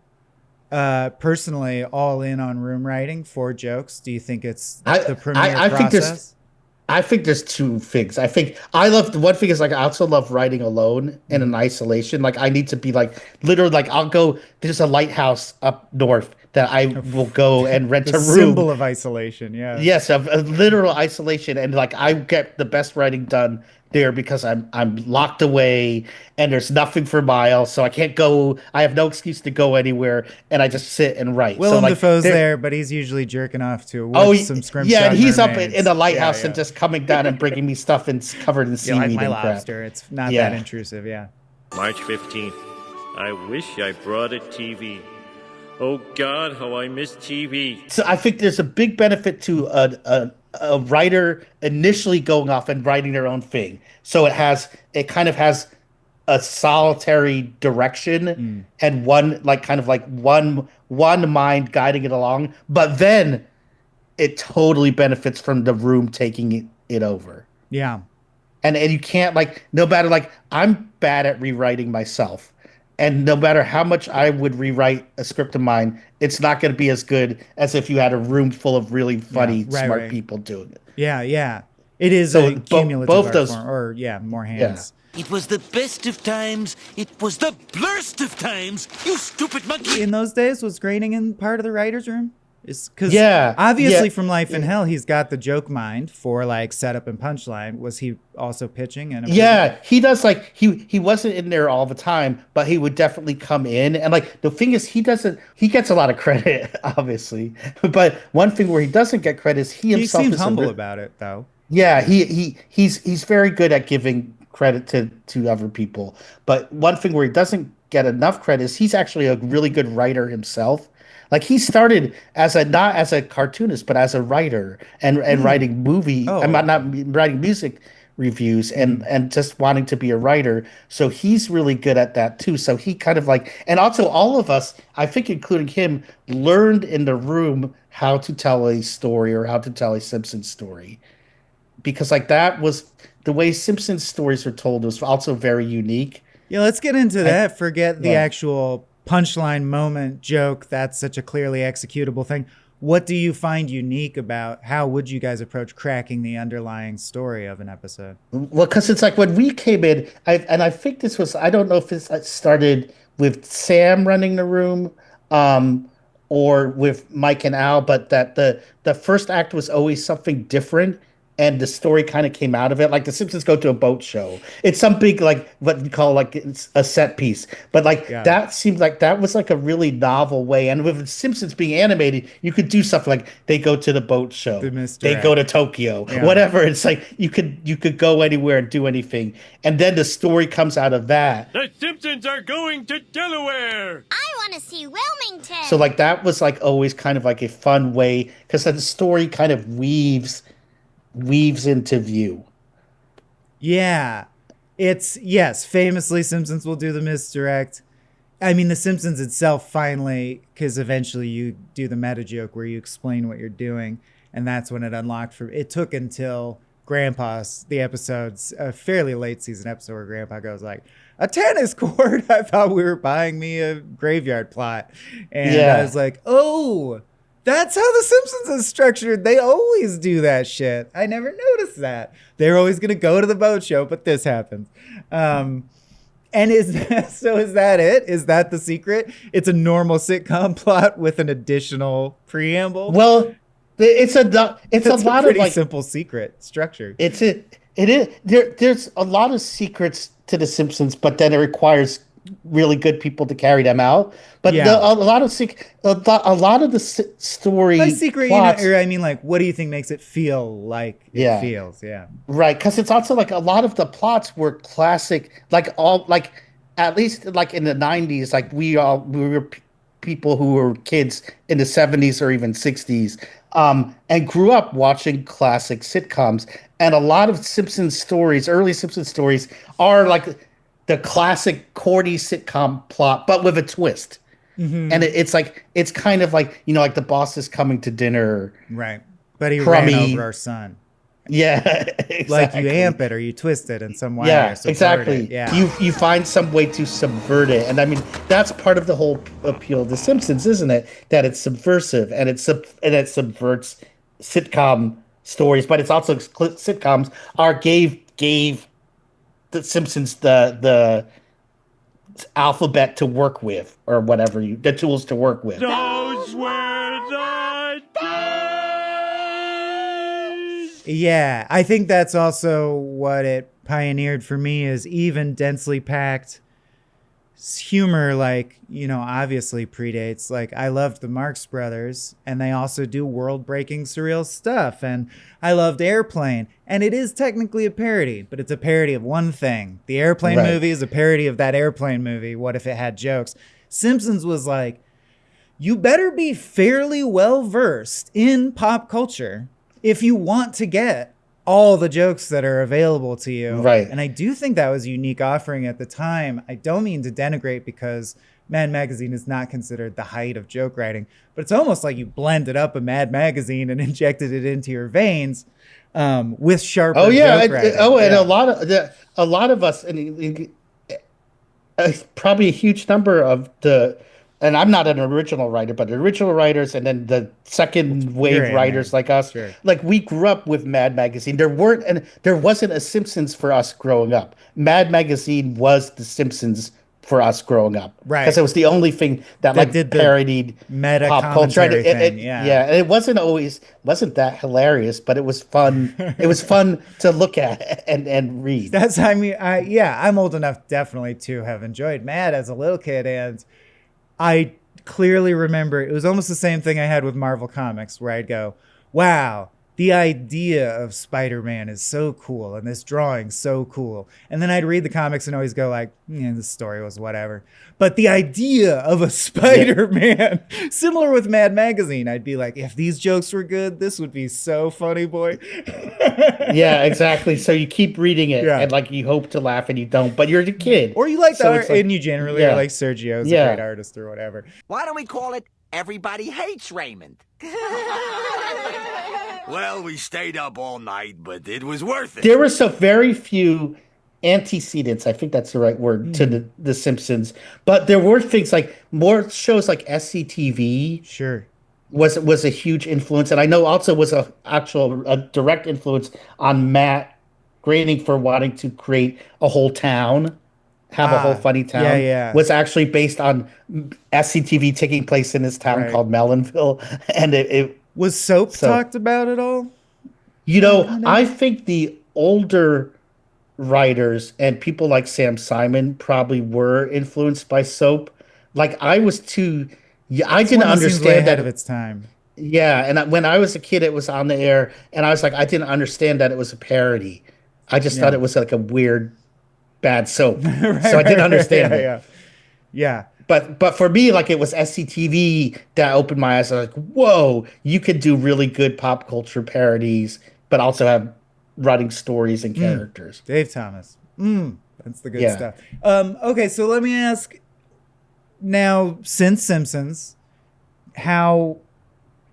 personally all in on room writing for jokes? Do you think it's the premier I think process? there's two things. I think I love the one thing is like I also love writing alone and in Mhm. isolation. Like I need to be like literally like I'll go. There's a lighthouse up north that I will go and rent The a room. symbol of isolation. Yeah. Yes, of literal isolation, and like I get the best writing done there because I'm locked away and there's nothing for miles, so I can't go. I have no excuse to go anywhere, and I just sit and write. So Willem like Dafoe's there. there, but he's usually jerking off to Oh, with some yeah, and scrimshaw he's up in the mermaids. Yeah, lighthouse and yeah. just coming down and bringing me stuff and covered in You like seaweed my and crap. lobster? It's not that Yeah. intrusive. Yeah. March 15th. I wish I brought a TV. Oh God, how I miss TV. So I think there's a big benefit to a writer initially going off and writing their own thing. So it kind of has a solitary direction and one like kind of like one mind guiding it along. But then it totally benefits from the room taking it over. Yeah. And you can't like no matter like I'm bad at rewriting myself. And no matter how much I would rewrite a script of mine, it's not going to be as good as if you had a room full of really funny, right, smart right. people doing it. Yeah, yeah. It is So a cumulative both art those, form, or yeah, more yeah. hands. It was the best of times. It was the blurst of times. You stupid monkey. In those days, was grading in part of the writer's room? Is because Yeah, obviously yeah, from Life in yeah. Hell, he's got the joke mind for like setup and punchline. Was he also pitching and Yeah, he does like he wasn't in there all the time, but he would definitely come in. And like the thing is he gets a lot of credit, obviously. But one thing where he doesn't get credit is he He himself seems is humble about it though. Yeah, he's very good at giving credit to other people. But one thing where he doesn't get enough credit is he's actually a really good writer himself. Like he started as a not as a cartoonist, but as a writer and writing movie. I'm Oh, not writing music reviews and just wanting to be a writer. So he's really good at that too. So he kind of like, and also all of us, I think including him, learned in the room how to tell a story or how to tell a Simpsons story. Because like that was the way Simpsons stories are told was also very unique. Yeah, let's get into that. Forget the Yeah. actual punchline moment joke. That's such a clearly executable thing. What do you find unique about how would you guys approach cracking the underlying story of an episode? Well, because it's like when we came in, I think this was, I don't know if this started with Sam running the room, um, or with Mike and Al, but that the first act was always something different, and the story kind of came out of it. Like the Simpsons go to a boat show. It's some big like what you call like it's a set piece, but like Yeah. that seemed like that was like a really novel way. And with the Simpsons being animated, you could do stuff like they go to the boat show, The they misdirect. go to Tokyo, Yeah. whatever. It's like you could go anywhere and do anything, and then the story comes out of that. The Simpsons are going to Delaware! I want to see Wilmington. So like that was like always kind of like a fun way because the story kind of weaves into view. Yeah. It's, yes, famously, Simpsons will do the misdirect. I mean, The Simpsons itself finally, because eventually you do the meta joke where you explain what you're doing, and that's when it unlocked for. It took until Grandpa's, the episode's a fairly late season episode where Grandpa goes like, a tennis court? I thought we were buying me a graveyard plot. And Yeah. I was like, oh, that's how The Simpsons is structured. They always do that shit. I never noticed that. They're always going to go to the boat show, but this happens. And is that it? Is that the secret? It's a normal sitcom plot with an additional preamble. Well, it's a lot of pretty like simple secret structure. it is there's a lot of secrets to the Simpsons, but then it requires really good people to carry them out. But Yeah. a lot of the story By secret, plots, or I mean, like, what do you think makes it feel like it Yeah. feels? Yeah. right? Because it's also like a lot of the plots were classic, like all like at least like in the 90s, like we were people who were kids in the 70s or even 60s, and grew up watching classic sitcoms. And a lot of Simpsons stories, early Simpsons stories, are like the classic corny sitcom plot, but with a twist. Mm-hmm. And it's like it's kind of like, you know, like the boss is coming to dinner. Right. But he Crummy. ran over our son. Yeah, exactly. Like you amp it or you twist it in some way. or Yeah, subvert exactly. it. Yeah. You find some way to subvert it, and I mean that's part of the whole appeal of The Simpsons, isn't it? That it's subversive and it subverts sitcom stories, but it's also sitcoms gave The Simpsons the alphabet to work with, or whatever the tools to work with. Those were the days! Yeah, I think that's also what it pioneered for me is even densely packed humor, like, you know, obviously predates. Like, I loved the Marx Brothers, and they also do world-breaking surreal stuff, and I loved Airplane, and it is technically a parody, but it's a parody of one thing. The Airplane Right. movie is a parody of that Airplane movie. What if it had jokes? Simpsons was like, you better be fairly well-versed in pop culture if you want to get all the jokes that are available to you. Right. And I do think that was a unique offering at the time. I don't mean to denigrate because Mad Magazine is not considered the height of joke writing, but it's almost like you blended up a Mad Magazine and injected it into your veins with sharper joke writing. And Yeah. a lot of us, and probably a huge number of and I'm not an original writer, but the original writers and then the second wave in writers there. like us, Sure. like we grew up with Mad Magazine. There wasn't a Simpsons for us growing up. Mad Magazine was the Simpsons for us growing up, Right. Because it was the only thing that like did the parodied meta pop culture. commentary thing, yeah. And it wasn't that hilarious, but it was fun. It was fun to look at and read. That's, I mean, I'm old enough definitely to have enjoyed Mad as a little kid, and I clearly remember it was almost the same thing I had with Marvel Comics, where I'd go, wow, the idea of Spider-Man is so cool and this drawing's so cool. And then I'd read the comics and always go like, yeah, this story was whatever. But the idea of a Spider-Man, similar with Mad Magazine, I'd be like, if these jokes were good, this would be so funny, boy. Yeah, exactly. So you keep reading it Yeah. and like you hope to laugh and you don't, but you're the kid. Or you like the So art, it's like, and you generally yeah. are like Sergio's a Yeah. great artist or whatever. Why don't we call it Everybody Hates Raymond? Well, we stayed up all night, but it was worth it. There were so very few antecedents, I think that's the right word, to the Simpsons. But there were things like more shows like SCTV Sure. was a huge influence, and I know also was a direct influence on Matt Groening for wanting to create a whole town, have a whole funny town. yeah, yeah. Was actually based on SCTV taking place in this town Right. called Mellonville, and it Was Soap So- talked about at all? you know, I think the older writers and people like Sam Simon probably were influenced by Soap. Like I was too, I didn't One that seems way understand ahead that. of its time. Yeah, and when I was a kid, it was on the air, and I was like, I didn't understand that it was a parody. I just thought it was like a weird, bad soap, so I didn't understand it. Yeah. But for me, like it was SCTV that opened my eyes. I was like, whoa, you could do really good pop culture parodies, but also have running stories and characters. Dave Thomas. That's the good Yeah. stuff. Okay, so let me ask now, since Simpsons, how,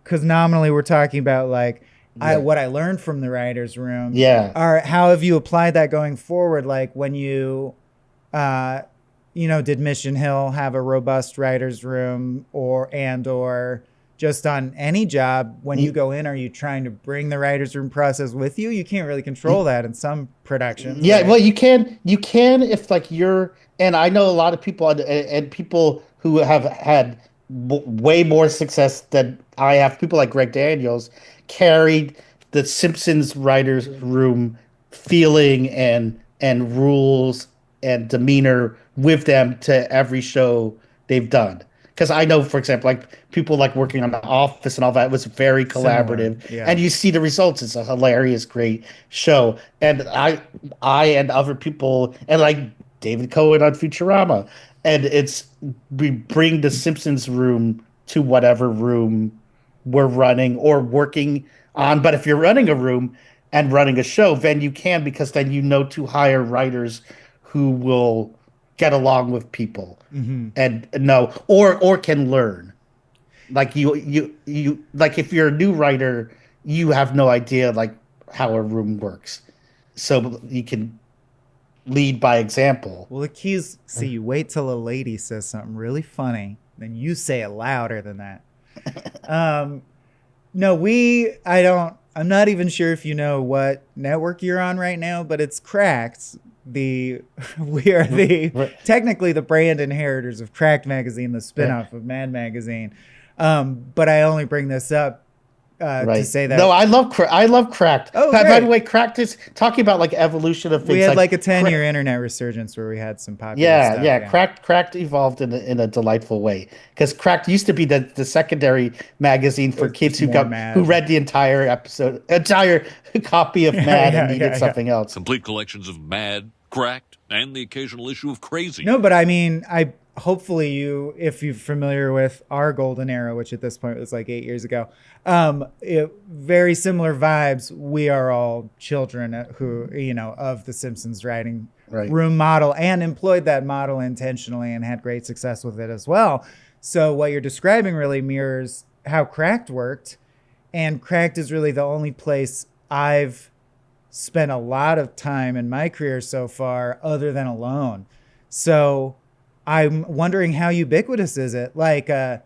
because nominally we're talking about like what I learned from the writer's room. Yeah. How have you applied that going forward? Like when you, did Mission Hill have a robust writer's room or just on any job when you go in, are you trying to bring the writer's room process with you? You can't really control that in some productions. Yeah, right? well, you can if like you're, and I know a lot of people and people who have had way more success than I have. People like Greg Daniels carried the Simpsons writers room feeling and rules and demeanor with them to every show they've done. Because I know, for example, like people like working on The Office and all that was very collaborative, Similar, yeah. and you see the results. It's a hilarious, great show, and I and other people, and like David Cohen on Futurama, and we bring the Simpsons room to whatever room we're running or working on. But if you're running a room and running a show, then you can, because then you know to hire writers who will get along with people and know or can learn. Like you like if you're a new writer, you have no idea like how a room works, so you can lead by example. Well, the key is, see, you wait till a lady says something really funny, then you say it louder than that. No, I'm not even sure if you know what network you're on right now, but it's Cracked. We are technically the brand inheritors of Cracked magazine, the spinoff of Mad magazine. But I only bring this up to say that. No, I love Cracked. Oh, by great. the way, Cracked is talking about like evolution of things. We had like a 10-year internet resurgence where we had some popular stuff. Yeah. Cracked evolved in a delightful way, because Cracked used to be the secondary magazine for kids who read the entire copy of Mad and needed something else. Complete collections of Mad, Cracked, and the occasional issue of Crazy. No, but I mean, hopefully if you're familiar with our golden era, which at this point was like 8 years ago, very similar vibes. We are all children who, of the Simpsons writing room model, and employed that model intentionally and had great success with it as well. So what you're describing really mirrors how Cracked worked, and Cracked is really the only place I've spent a lot of time in my career so far other than Alone. So I'm wondering how ubiquitous is it? Like, I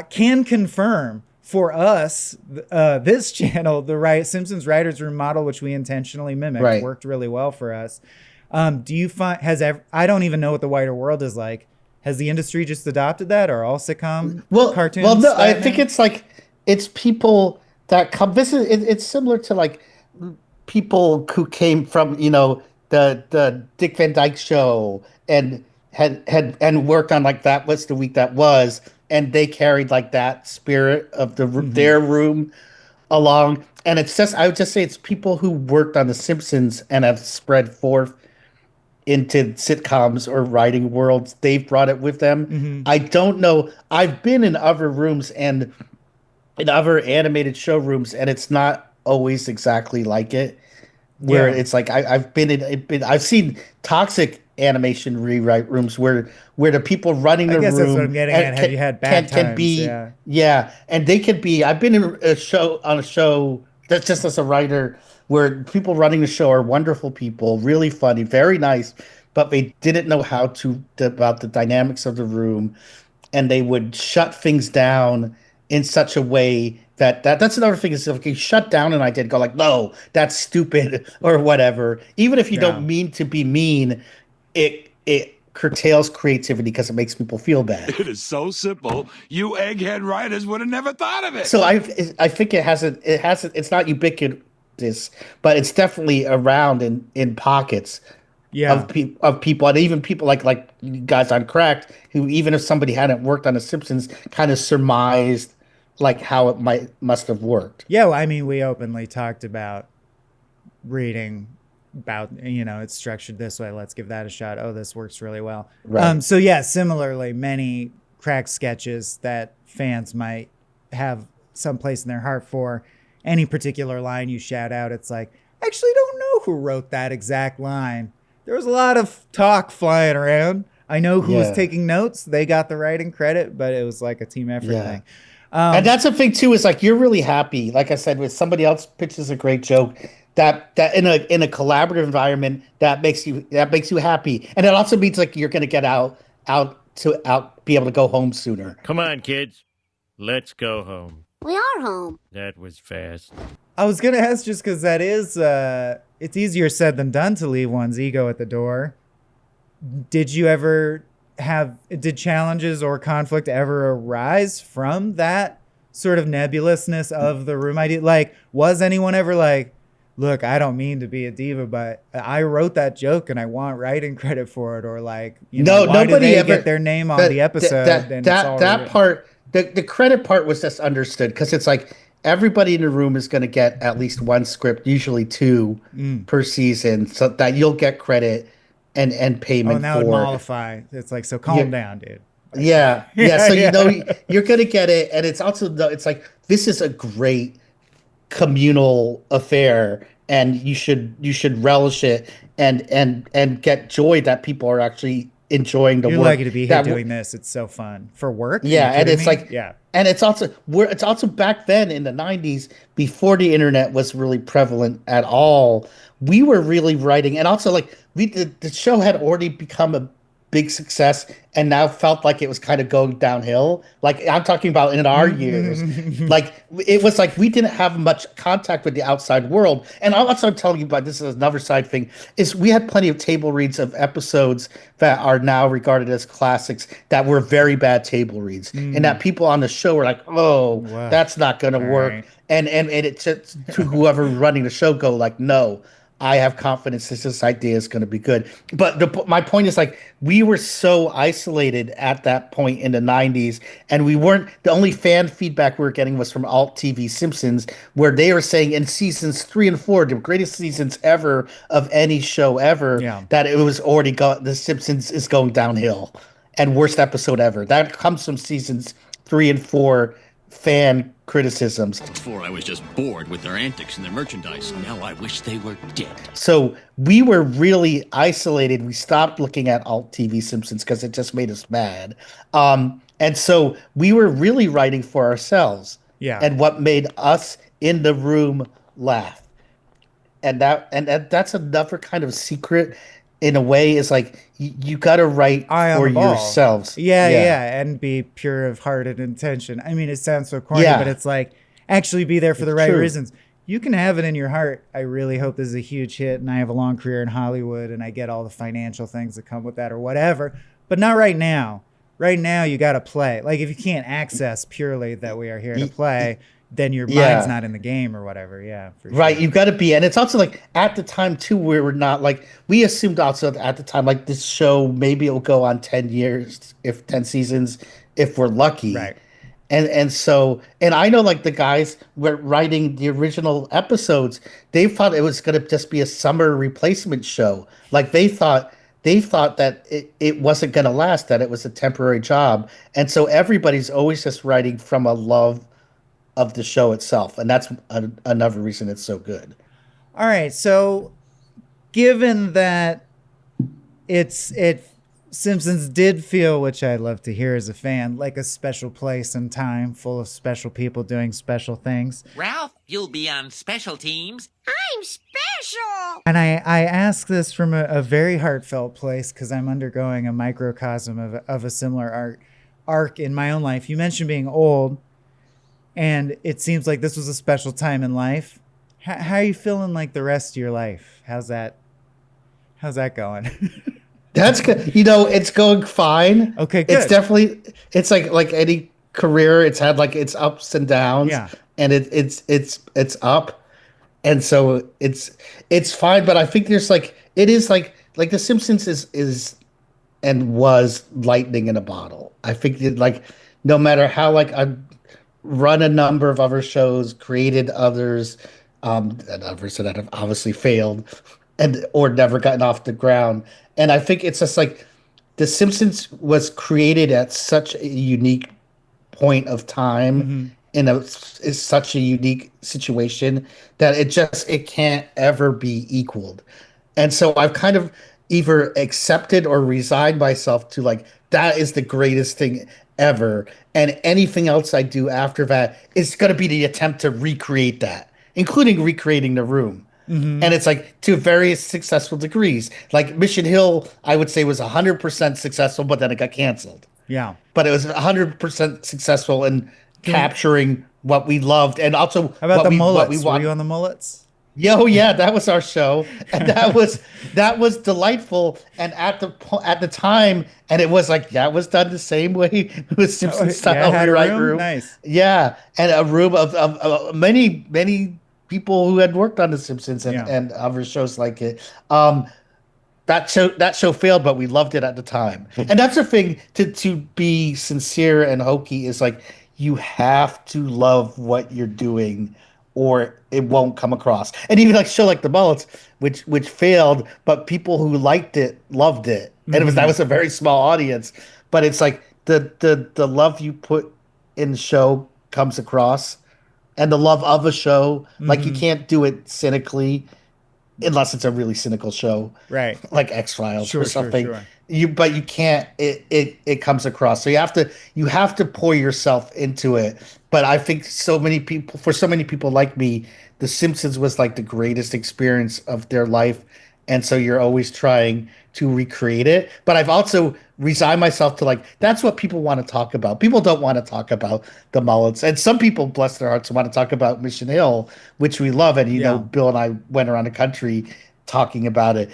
can confirm for us, this channel, the Simpsons Writers Room model, which we intentionally mimicked, worked really well for us. Do you find, I don't even know what the wider world is like. Has the industry just adopted that, or all sitcom cartoons? Well, no, I think it's like, it's people that come, it's similar to like people who came from, the Dick Van Dyke Show and had worked on like That Was the Week That Was, and they carried like that spirit of their room. along. And it's just, I would just say it's people who worked on The Simpsons and have spread forth into sitcoms or writing worlds. They've brought it with them. Hmm. I don't know. I've been in other rooms and in other animated showrooms, and it's not always exactly like it. Where Yeah. it's like I've seen toxic animation rewrite rooms where the people running I the guess that's what I'm room getting and at. Have you had bad can times? be, Yeah. yeah, and they could be. I've been in a show that's just as a writer where people running the show are wonderful people, really funny, very nice, but they didn't know how to about the dynamics of the room, and they would shut things down in such a way that's another thing is if you shut down an idea, go like, no, that's stupid or whatever. Even if you Yeah. don't mean to be mean, it curtails creativity because it makes people feel bad. It is so simple, you egghead writers would have never thought of it. So I think it hasn't it's not ubiquitous, but it's definitely around in pockets Yeah. of people, and even people like you guys on Cracked, who even if somebody hadn't worked on The Simpsons, kind of surmised like how it must have worked. Yeah. Well, I mean, we openly talked about reading about, it's structured this way. Let's give that a shot. Oh, this works really well. Right. So yeah, similarly, many crack sketches that fans might have some place in their heart for. Any particular line you shout out, it's like, I actually don't know who wrote that exact line. There was a lot of talk flying around. I know who was Yeah. taking notes. They got the writing credit, but it was like a team effort Yeah. thing. And that's the thing too, is like you're really happy. Like I said, when somebody else pitches a great joke, that in a collaborative environment that makes you happy. And it also means like you're gonna get out be able to go home sooner. Come on, kids. Let's go home. We are home. That was fast. I was gonna ask just because that is, it's easier said than done to leave one's ego at the door. Did you ever did challenges or conflict ever arise from that sort of nebulousness of the room idea? Like, was anyone ever like, look, I don't mean to be a diva, but I wrote that joke and I want writing credit for it, or like, No, why do nobody they ever get their name on the episode? And it's all that written? part, the credit part was just understood because it's like everybody in the room is going to get at least one script, usually two per season, so that you'll get credit and Oh, payment and that would for. mollify. It's like, so calm Yeah. down, dude. Yeah. So Yeah. you're going to get it, and it's also it's like this is a great communal affair, and you should relish it and get joy that people are actually enjoying the You're work lucky to be here that doing this. It's so fun for work. Are yeah, you and kidding it's me? like, yeah. and it's also back then in the 90s, before the internet was really prevalent at all. We were really writing, and also like the show had already become a big success, and now felt like it was kind of going downhill. Like I'm talking about in our years, like it was like we didn't have much contact with the outside world. And also I'm telling you about this is another side thing is we had plenty of table reads of episodes that are now regarded as classics that were very bad table reads, and that people on the show were like, oh, Wow. that's not going to All work. right. And it just to whoever running the show go like, no, I have confidence this idea is going to be good. But my point is like we were so isolated at that point in the 90s, and we weren't the only fan feedback we were getting was from alt TV Simpsons, where they were saying in seasons 3 and 4, the greatest seasons ever of any show ever, Yeah. that it was already the Simpsons is going downhill, and worst episode ever. That comes from seasons 3 and 4 fan criticisms. Before I was just bored with their antics and their merchandise. Now I wish they were dead. So we were really isolated. We stopped looking at alt TV Simpsons because it just made us mad. And so we were really writing for ourselves. Yeah. And what made us in the room laugh. And that's another kind of secret in a way, is like you got to write Eye on for the ball. yourselves. Yeah, and be pure of heart and intention. I mean, it sounds so corny, Yeah. but it's like actually be there for the It's right true. reasons. You can have it in your heart. I really hope this is a huge hit, and I have a long career in Hollywood, and I get all the financial things that come with that, or whatever. But not right now. Right now, you got to play. Like if you can't access purely that we are here to play, then your Yeah. mind's not in the game or whatever. Yeah, for Right, sure. you've got to be, and it's also like at the time too, we were not like we assumed also at the time like this show maybe it will go on 10 years, if 10 seasons, if we're lucky. Right. And I know like the guys were writing the original episodes, they thought it was gonna just be a summer replacement show. Like they thought that it wasn't gonna last, that it was a temporary job. And so everybody's always just writing from a love of the show itself. And that's another reason it's so good. All right, so given that it Simpsons did feel, which I love to hear as a fan, like a special place and time full of special people doing special things. Ralph, you'll be on special teams. I'm special. And I ask this from a very heartfelt place because I'm undergoing a microcosm of a similar arc in my own life. You mentioned being old, and it seems like this was a special time in life. How are you feeling like the rest of your life? How's that going? That's good. It's going fine. Okay, good. It's definitely it's like any career. It's had like its ups and downs. Yeah. And it's up, and so it's fine. But I think there's like it is like The Simpsons is and was lightning in a bottle. I think that like no matter how like I've run a number of other shows, created others, and others that have obviously failed and or never gotten off the ground. And I think it's just like The Simpsons was created at such a unique point of time in is such a unique situation that it can't ever be equaled. And so I've kind of either accepted or resigned myself to like that is the greatest thing ever, and anything else I do after that is going to be the attempt to recreate that, including recreating the room. And it's like to various successful degrees. Like Mission Hill, I would say was 100% successful, but then it got canceled. Yeah. But it was 100% successful in capturing what we loved, and also How about what the we mullets? what we Were want. you on the mullets? Yeah, that was our show, and that was delightful. And at the time, and it was like that was done the same way with Simpson style had a rewrite room? room. Nice. Yeah, and a room of many people who had worked on The Simpsons and other shows like it. That show failed, but we loved it at the time. And that's the thing, to be sincere and hokey is like you have to love what you're doing or it won't come across. And even like a show like The Mullets, which failed, but people who liked it loved it. And that was a very small audience. But it's like the love you put in the show comes across, and the love of a show. Like you can't do it cynically unless it's a really cynical show, Right? Like X-Files or something. Sure. But you can't. It comes across. So you have to pour yourself into it. But I think for so many people like me, The Simpsons was like the greatest experience of their life, and so you're always trying to recreate it. But I've also resigned myself to like that's what people want to talk about. People don't want to talk about the Mullets, and some people, bless their hearts, want to talk about Mission Hill, which we love. And Bill and I went around the country talking about it.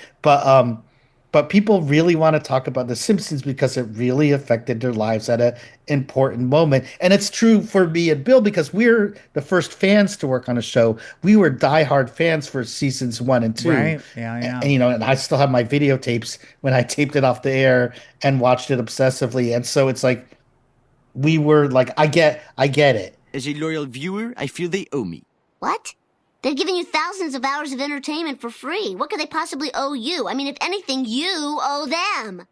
But people really want to talk about The Simpsons because it really affected their lives at an important moment. And it's true for me and Bill because we're the first fans to work on a show. We were diehard fans for seasons 1 and 2. Right. Yeah. And I still have my videotapes when I taped it off the air and watched it obsessively. And so it's like we were like, I get it. As a loyal viewer, I feel they owe me. What? They've given you thousands of hours of entertainment for free. What could they possibly owe you? I mean, if anything, you owe them.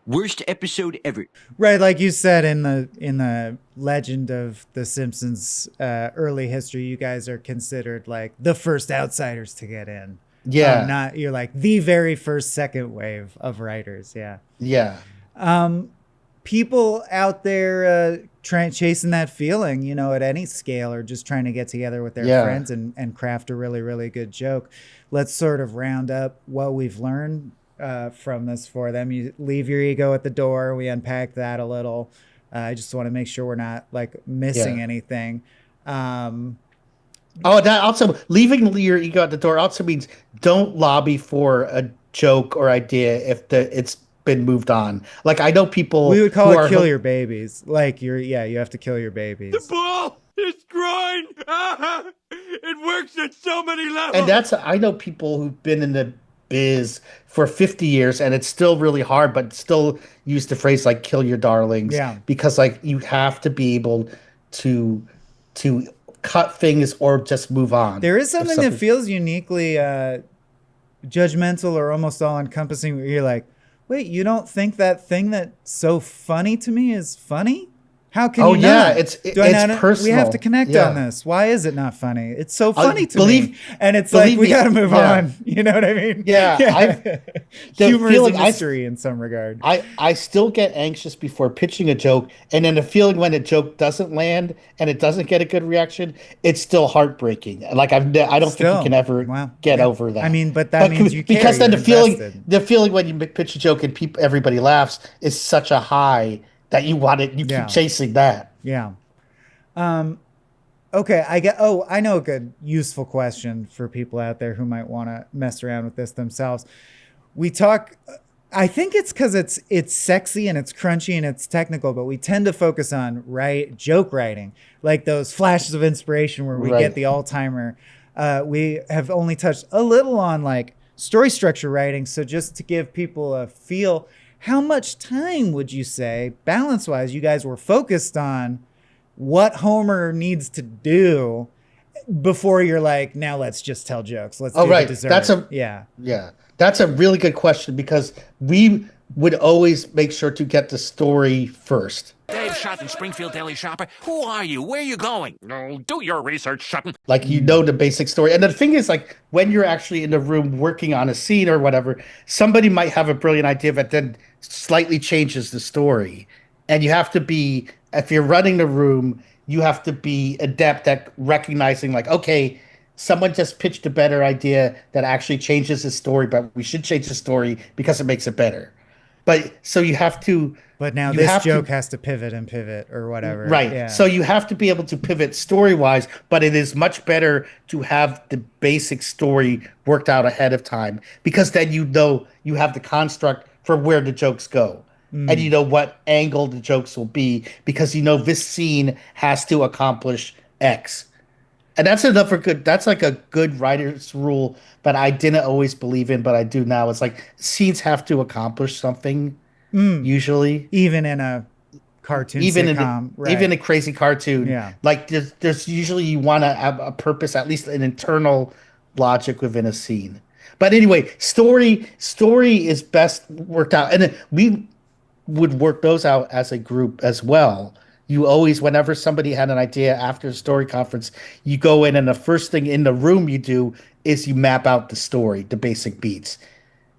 Worst episode ever. Right, like you said in the legend of The Simpsons early history, you guys are considered like the first outsiders to get in. Yeah. You're like the very first second wave of writers. Yeah. Yeah. People out there chasing that feeling, at any scale, or just trying to get together with their friends and craft a really, really good joke. Let's sort of round up what we've learned from this for them. You leave your ego at the door. We unpack that a little. I just want to make sure we're not like missing anything. That also, leaving your ego at the door also means don't lobby for a joke or idea if it's been moved on. Like I know people we would call it kill your babies. Like you have to kill your babies. The ball is growing. It works at so many levels. And I know people who've been in the biz for 50 years, and it's still really hard, but still use the phrase like "kill your darlings" Yeah. because like you have to be able to to cut things or just move on. There is if something that feels uniquely judgmental or almost all encompassing where you're like, wait, you don't think that thing that's so funny to me is funny? How can Oh you yeah, not? it's We have personal. to connect on Yeah. this. Why is it not funny? It's so Uh, funny to believe me. And it's like, believe we me, got to move yeah. on. You know what I mean? Yeah, the Humor is a feeling mystery in some regard. I still get anxious before pitching a joke, and then the feeling when a joke doesn't land and it doesn't get a good reaction, it's still heartbreaking. Like I don't think you can Still, ever wow, get yeah. over that. I mean, but that means you care. Because then You're invested. the feeling when you pitch a joke and everybody laughs is such a high that you want it. You keep Yeah. chasing that. Yeah. Okay, I know a good useful question for people out there who might want to mess around with this themselves. We talk I think it's cuz it's sexy and it's crunchy and it's technical, but we tend to focus on joke writing, like those flashes of inspiration where we Right. get the all-timer. We have only touched a little on like story structure writing, so just to give people a feel, how much time would you say balance-wise you guys were focused on what Homer needs to do before you're like, now let's just tell jokes. Let's Oh, do the right. dessert. Yeah. Yeah. That's a really good question because we would always make sure to get the story first. Dave Sutton, Springfield Daily Shopper. Who are you? Where are you going? No, do your research, Sutton. Like you know the basic story. And the thing is, like when you're actually in the room working on a scene or whatever, somebody might have a brilliant idea that then slightly changes the story. And you have to be, if you're running the room, you have to be adept at recognizing, like, okay, someone just pitched a better idea that actually changes the story, but we should change the story because it makes it better. But so you have to. But now you this have joke to, has to pivot and pivot or whatever. right. Yeah. So you have to be able to pivot story wise, but it is much better to have the basic story worked out ahead of time because then you know you have the construct for where the jokes go. And you know what angle the jokes will be because you know this scene has to accomplish X. And that's like a good writer's rule that I didn't always believe in, but I do now. It's like scenes have to accomplish something usually. Even in a cartoon sitcom. Even a crazy cartoon. Yeah. Like there's usually you want to have a purpose, at least an internal logic within a scene. But anyway, story is best worked out. And we would work those out as a group as well. You always, whenever somebody had an idea after a story conference, you go in and the first thing in the room you do is you map out the story, the basic beats.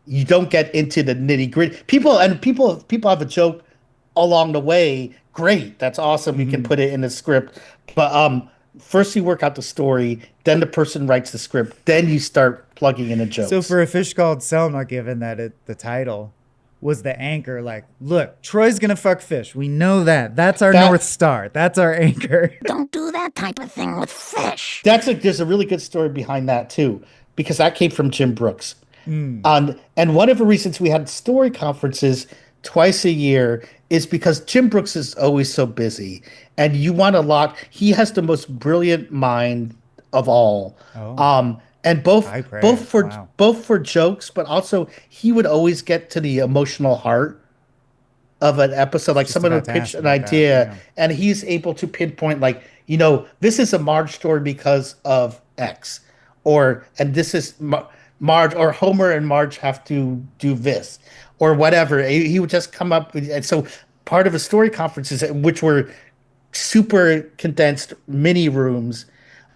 You don't get into the nitty gritty. People have a joke along the way. Great, that's awesome. You can put it in the script, but first you work out the story, then the person writes the script, then you start plugging in a joke. So for A Fish Called Selma, given that the title was the anchor, like, look, Troy's gonna fuck fish. We know that. That's our North Star. That's our anchor. Don't do that type of thing with fish. There's a really good story behind that too, because that came from Jim Brooks. And one of the reasons we had story conferences twice a year is because Jim Brooks is always so busy, and you want a lot. He has the most brilliant mind of all. And both for jokes, but also he would always get to the emotional heart of an episode. Like someone would pitch an idea, and he's able to pinpoint, like, you know, this is a Marge story because of X, and this is Marge, or Homer and Marge have to do this, or whatever. He would just come up with, and so part of a story conferences, which were super condensed mini rooms,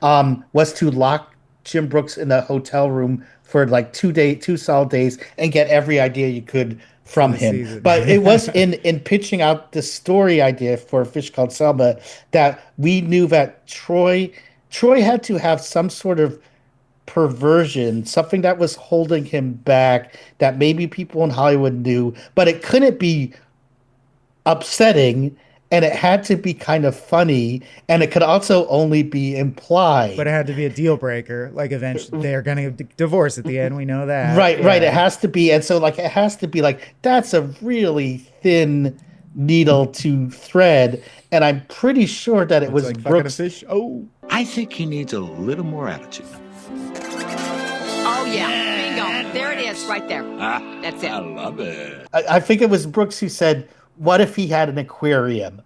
was to lock Jim Brooks in a hotel room for like 2 solid days and get every idea you could from him. season. But it was in pitching out the story idea for A Fish Called Selma that we knew that Troy had to have some sort of perversion, something that was holding him back that maybe people in Hollywood knew, but it couldn't be upsetting. And it had to be kind of funny, and it could also only be implied. But it had to be a deal breaker. Like, eventually they're going to divorce at the end. We know that. Right. It has to be. And so, like, it has to be like, that's a really thin needle to thread. And I'm pretty sure that it was like Brooks. fucking a fish. Oh. I think he needs a little more attitude. Oh, yeah. Bingo. There it is. Yes, right there. That's it. I love it. I think it was Brooks who said, "What if he had an aquarium?"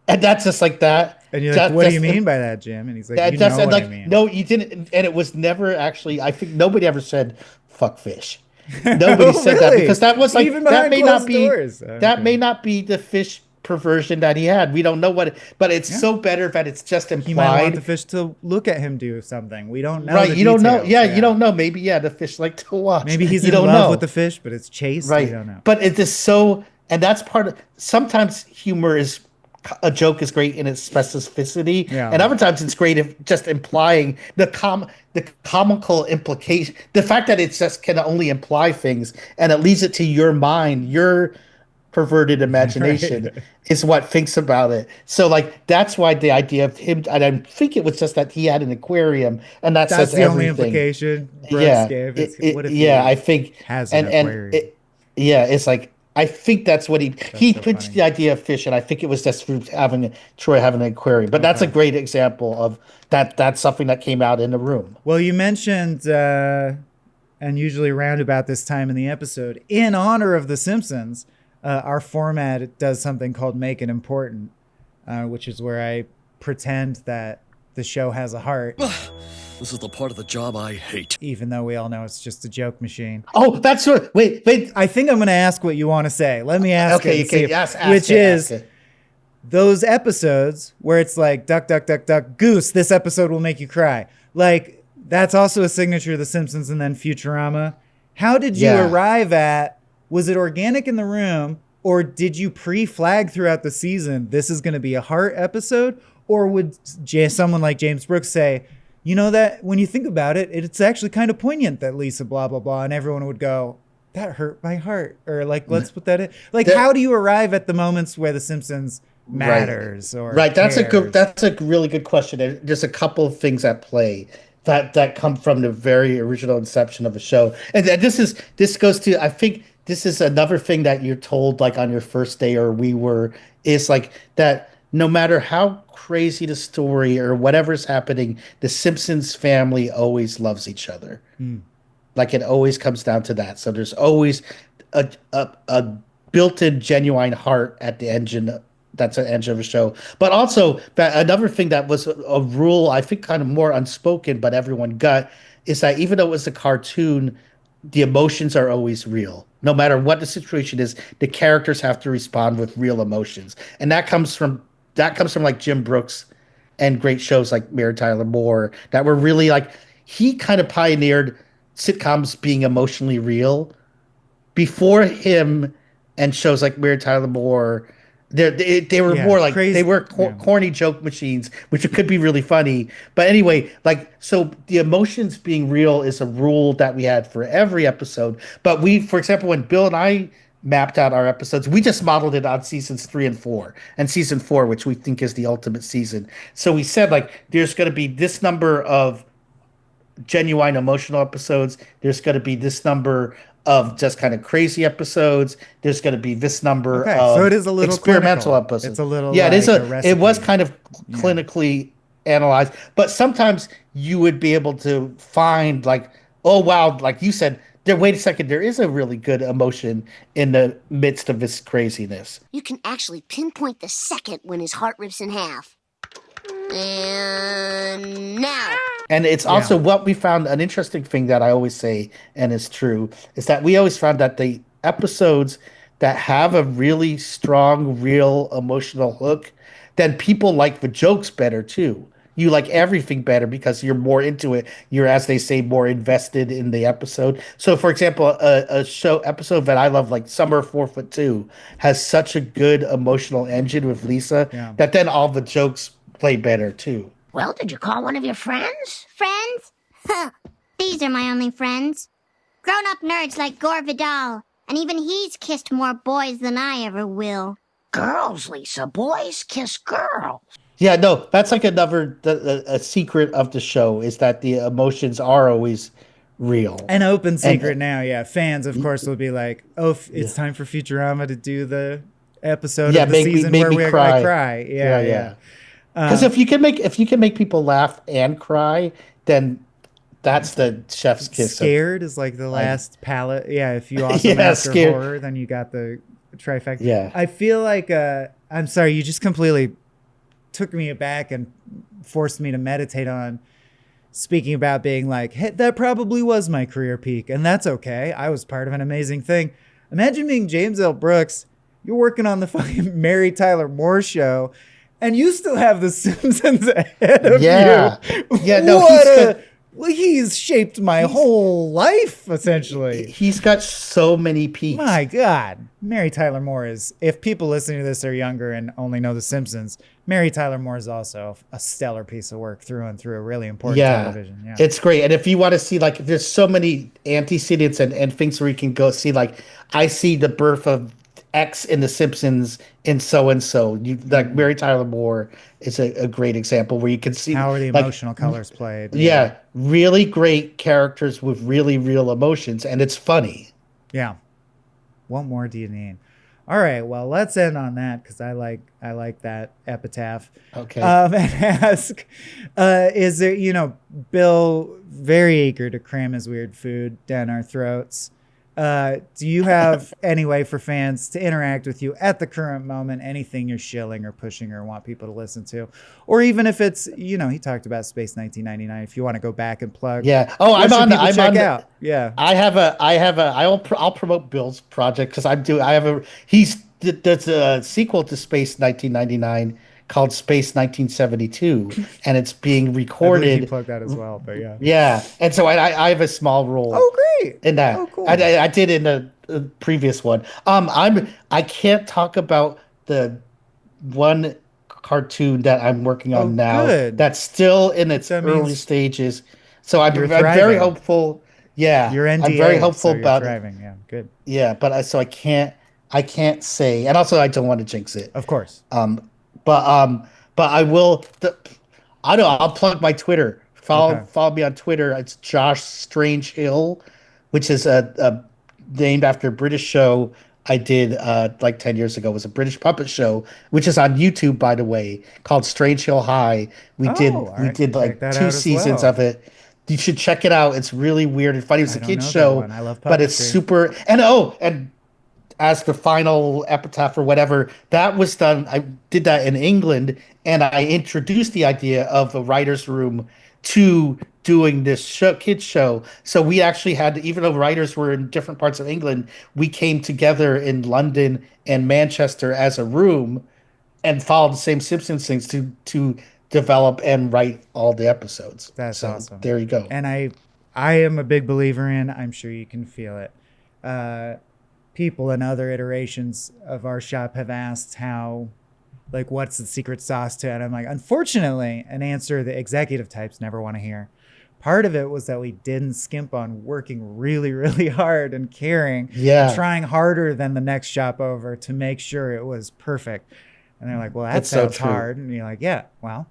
And that's just like that. And you're like, what do you mean by that, Jim? And he's like, you know what I mean. No, you didn't. And it was never actually, I think nobody ever said, fuck fish. Nobody said that because that was like, Even that behind may not closed be, doors. that may not be the fish perversion that he had. We don't know what, but it's so better that it's just implied. He might want the fish to look at him do something. We don't know. Right. The You don't know. details. Yeah, you don't know. Maybe, the fish like to watch. Maybe he's you in don't love know. with the fish, but it's chased. Right. We don't know. But it is so, and that's part of, sometimes humor is, a joke is great in its specificity, and other times it's great if just implying the comical implication, the fact that it just can only imply things, and it leaves it to your mind, your perverted imagination is what thinks about it. So like that's why the idea of him, and I think it was just that he had an aquarium, and that's the everything. only implication Brooks gave. What if I think has an aquarium? It's like. I think that's what he pitched the idea of fish, and I think it was just through Troy having an aquarium. But that's a great example of that. That's something that came out in the room. Well, you mentioned, and usually around about this time in the episode, in honor of The Simpsons, our format does something called Make It Important, which is where I pretend that the show has a heart. This is the part of the job I hate. Even though we all know it's just a joke machine. Oh, that's what. Wait. I think I'm going to ask what you want to say. Let me ask okay, it. Okay, ask it. Those episodes where it's like duck, duck, duck, duck, goose. This episode will make you cry. Like that's also a signature of The Simpsons and then Futurama. How did you arrive at? Was it organic in the room, or did you pre-flag throughout the season? This is going to be a heart episode, or would someone like James Brooks say? You know that when you think about it, it's actually kind of poignant that Lisa blah, blah, blah. And everyone would go, that hurt my heart. Or like, let's put that in. Like, how do you arrive at the moments where The Simpsons matters? Right. That's a really good question. There's a couple of things at play that come from the very original inception of the show. And this goes to, I think this is another thing that you're told like on your first day is like that no matter how crazy the story or whatever's happening, the Simpsons family always loves each other. Like it always comes down to that. So there's always a built-in genuine heart at the engine. That's an engine of a show. But also another thing that was a rule, I think kind of more unspoken, but everyone got, is that even though it was a cartoon, the emotions are always real. No matter what the situation is, the characters have to respond with real emotions. And that comes from like Jim Brooks and great shows like Mary Tyler Moore that were really like, he kind of pioneered sitcoms being emotionally real. Before him and shows like Mary Tyler Moore, they were more like crazy. They were corny joke machines, which could be really funny. But anyway, like, so the emotions being real is a rule that we had for every episode. But for example, when Bill and I mapped out our episodes, we just modeled it on seasons 3 and 4, and season 4, which we think is the ultimate season. So we said like, there's going to be this number of genuine emotional episodes. There's going to be this number of just kind of crazy episodes. There's going to be this number of so it is a little experimental clinical. episodes. It's a little it was kind of clinically analyzed, but sometimes you would be able to find like, oh wow, like you said, wait a second, there is a really good emotion in the midst of this craziness. You can actually pinpoint the second when his heart rips in half. And now. And it's also what we found, an interesting thing that I always say, and it's true, is that we always found that the episodes that have a really strong, real emotional hook, then people like the jokes better too. You like everything better because you're more into it. You're, as they say, more invested in the episode. So, for example, a show episode that I love, like Summer 4'2", has such a good emotional engine with Lisa that then all the jokes play better too. Well, did you call one of your friends? Friends? Huh. These are my only friends. Grown-up nerds like Gore Vidal. And even he's kissed more boys than I ever will. Girls, Lisa. Boys kiss girls. Yeah, no, that's like a secret of the show is that the emotions are always real. An open secret now, yeah. Fans, of course, will be like, oh, it's time for Futurama to do the episode of the season where we're going to cry. Yeah. Because if you can make people laugh and cry, then That's the chef's kiss. Scared is like the last palette. Yeah, if you also Yeah, master Scared. horror, then you got the trifecta. Yeah. I feel like I'm sorry, you just completely took me aback and forced me to meditate on speaking about being like, hey, that probably was my career peak, and that's okay. I was part of an amazing thing. Imagine being James L. Brooks. You're working on the fucking Mary Tyler Moore show, and you still have The Simpsons ahead of Yeah. you. Yeah, no, He's shaped my whole life, essentially. He's got so many peaks. My God. Mary Tyler Moore is, if people listening to this are younger and only know The Simpsons, Mary Tyler Moore is also a stellar piece of work through and through, really important television. Yeah. It's great. And if you want to see, like, there's so many antecedents and things where you can go see, like, I see the birth of X in The Simpsons in so-and-so. Like, Mary Tyler Moore is a great example where you can see how are the like, emotional colors played. Yeah, really great characters with really real emotions, and it's funny. Yeah. What more do you need? All right, well, let's end on that because I like that epitaph. Okay. And ask, is there, Bill, very eager to cram his weird food down our throats. Do you have any way for fans to interact with you at the current moment? Anything you're shilling or pushing or want people to listen to, or even if it's, he talked about Space 1999. If you want to go back and plug, yeah. Oh, what I'm should on. people check out. Yeah. I'll promote Bill's project because there's a sequel to Space 1999 called Space 1972, and it's being recorded. I believe you plugged that as well, but yeah. Yeah, and so I have a small role. Oh, great! In that, oh, cool. I did in the previous one. I can't talk about the one cartoon that I'm working on now. Good. That's still in its early stages. So I'm very thriving. hopeful. Yeah, You're NDA, I'm very hopeful so about thriving. it. Yeah, good. Yeah, but I can't say, and also I don't want to jinx it. Of course. But I will. I know. I'll plug my Twitter. Follow me on Twitter. It's Josh Strange Hill, which is a named after a British show I did like 10 years ago. It was a British puppet show, which is on YouTube, by the way, called Strange Hill High. We did like 2 seasons of it. You should check it out. It's really weird and funny. It's a kids show, I love but it's super. And as the final epitaph or whatever, that was done. I did that in England, and I introduced the idea of a writer's room to doing this kids show. So we actually had, even though writers were in different parts of England, we came together in London and Manchester as a room and followed the same Simpsons things to develop and write all the episodes. That's awesome. There you go. And I am a big believer in, I'm sure you can feel it. People in other iterations of our shop have asked what's the secret sauce to it? I'm like, unfortunately, an answer the executive types never want to hear. Part of it was that we didn't skimp on working really, really hard and caring, and trying harder than the next shop over to make sure it was perfect. And they're like, well, that sounds hard. And you're like, yeah, well.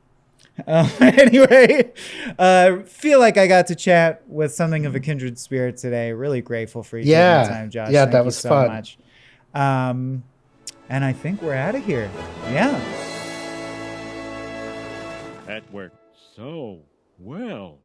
Anyway, feel like I got to chat with something of a kindred spirit today. Really grateful for you taking the time, Josh. Yeah, Thank that you was so fun. much. And I think we're out of here. Yeah. That worked so well.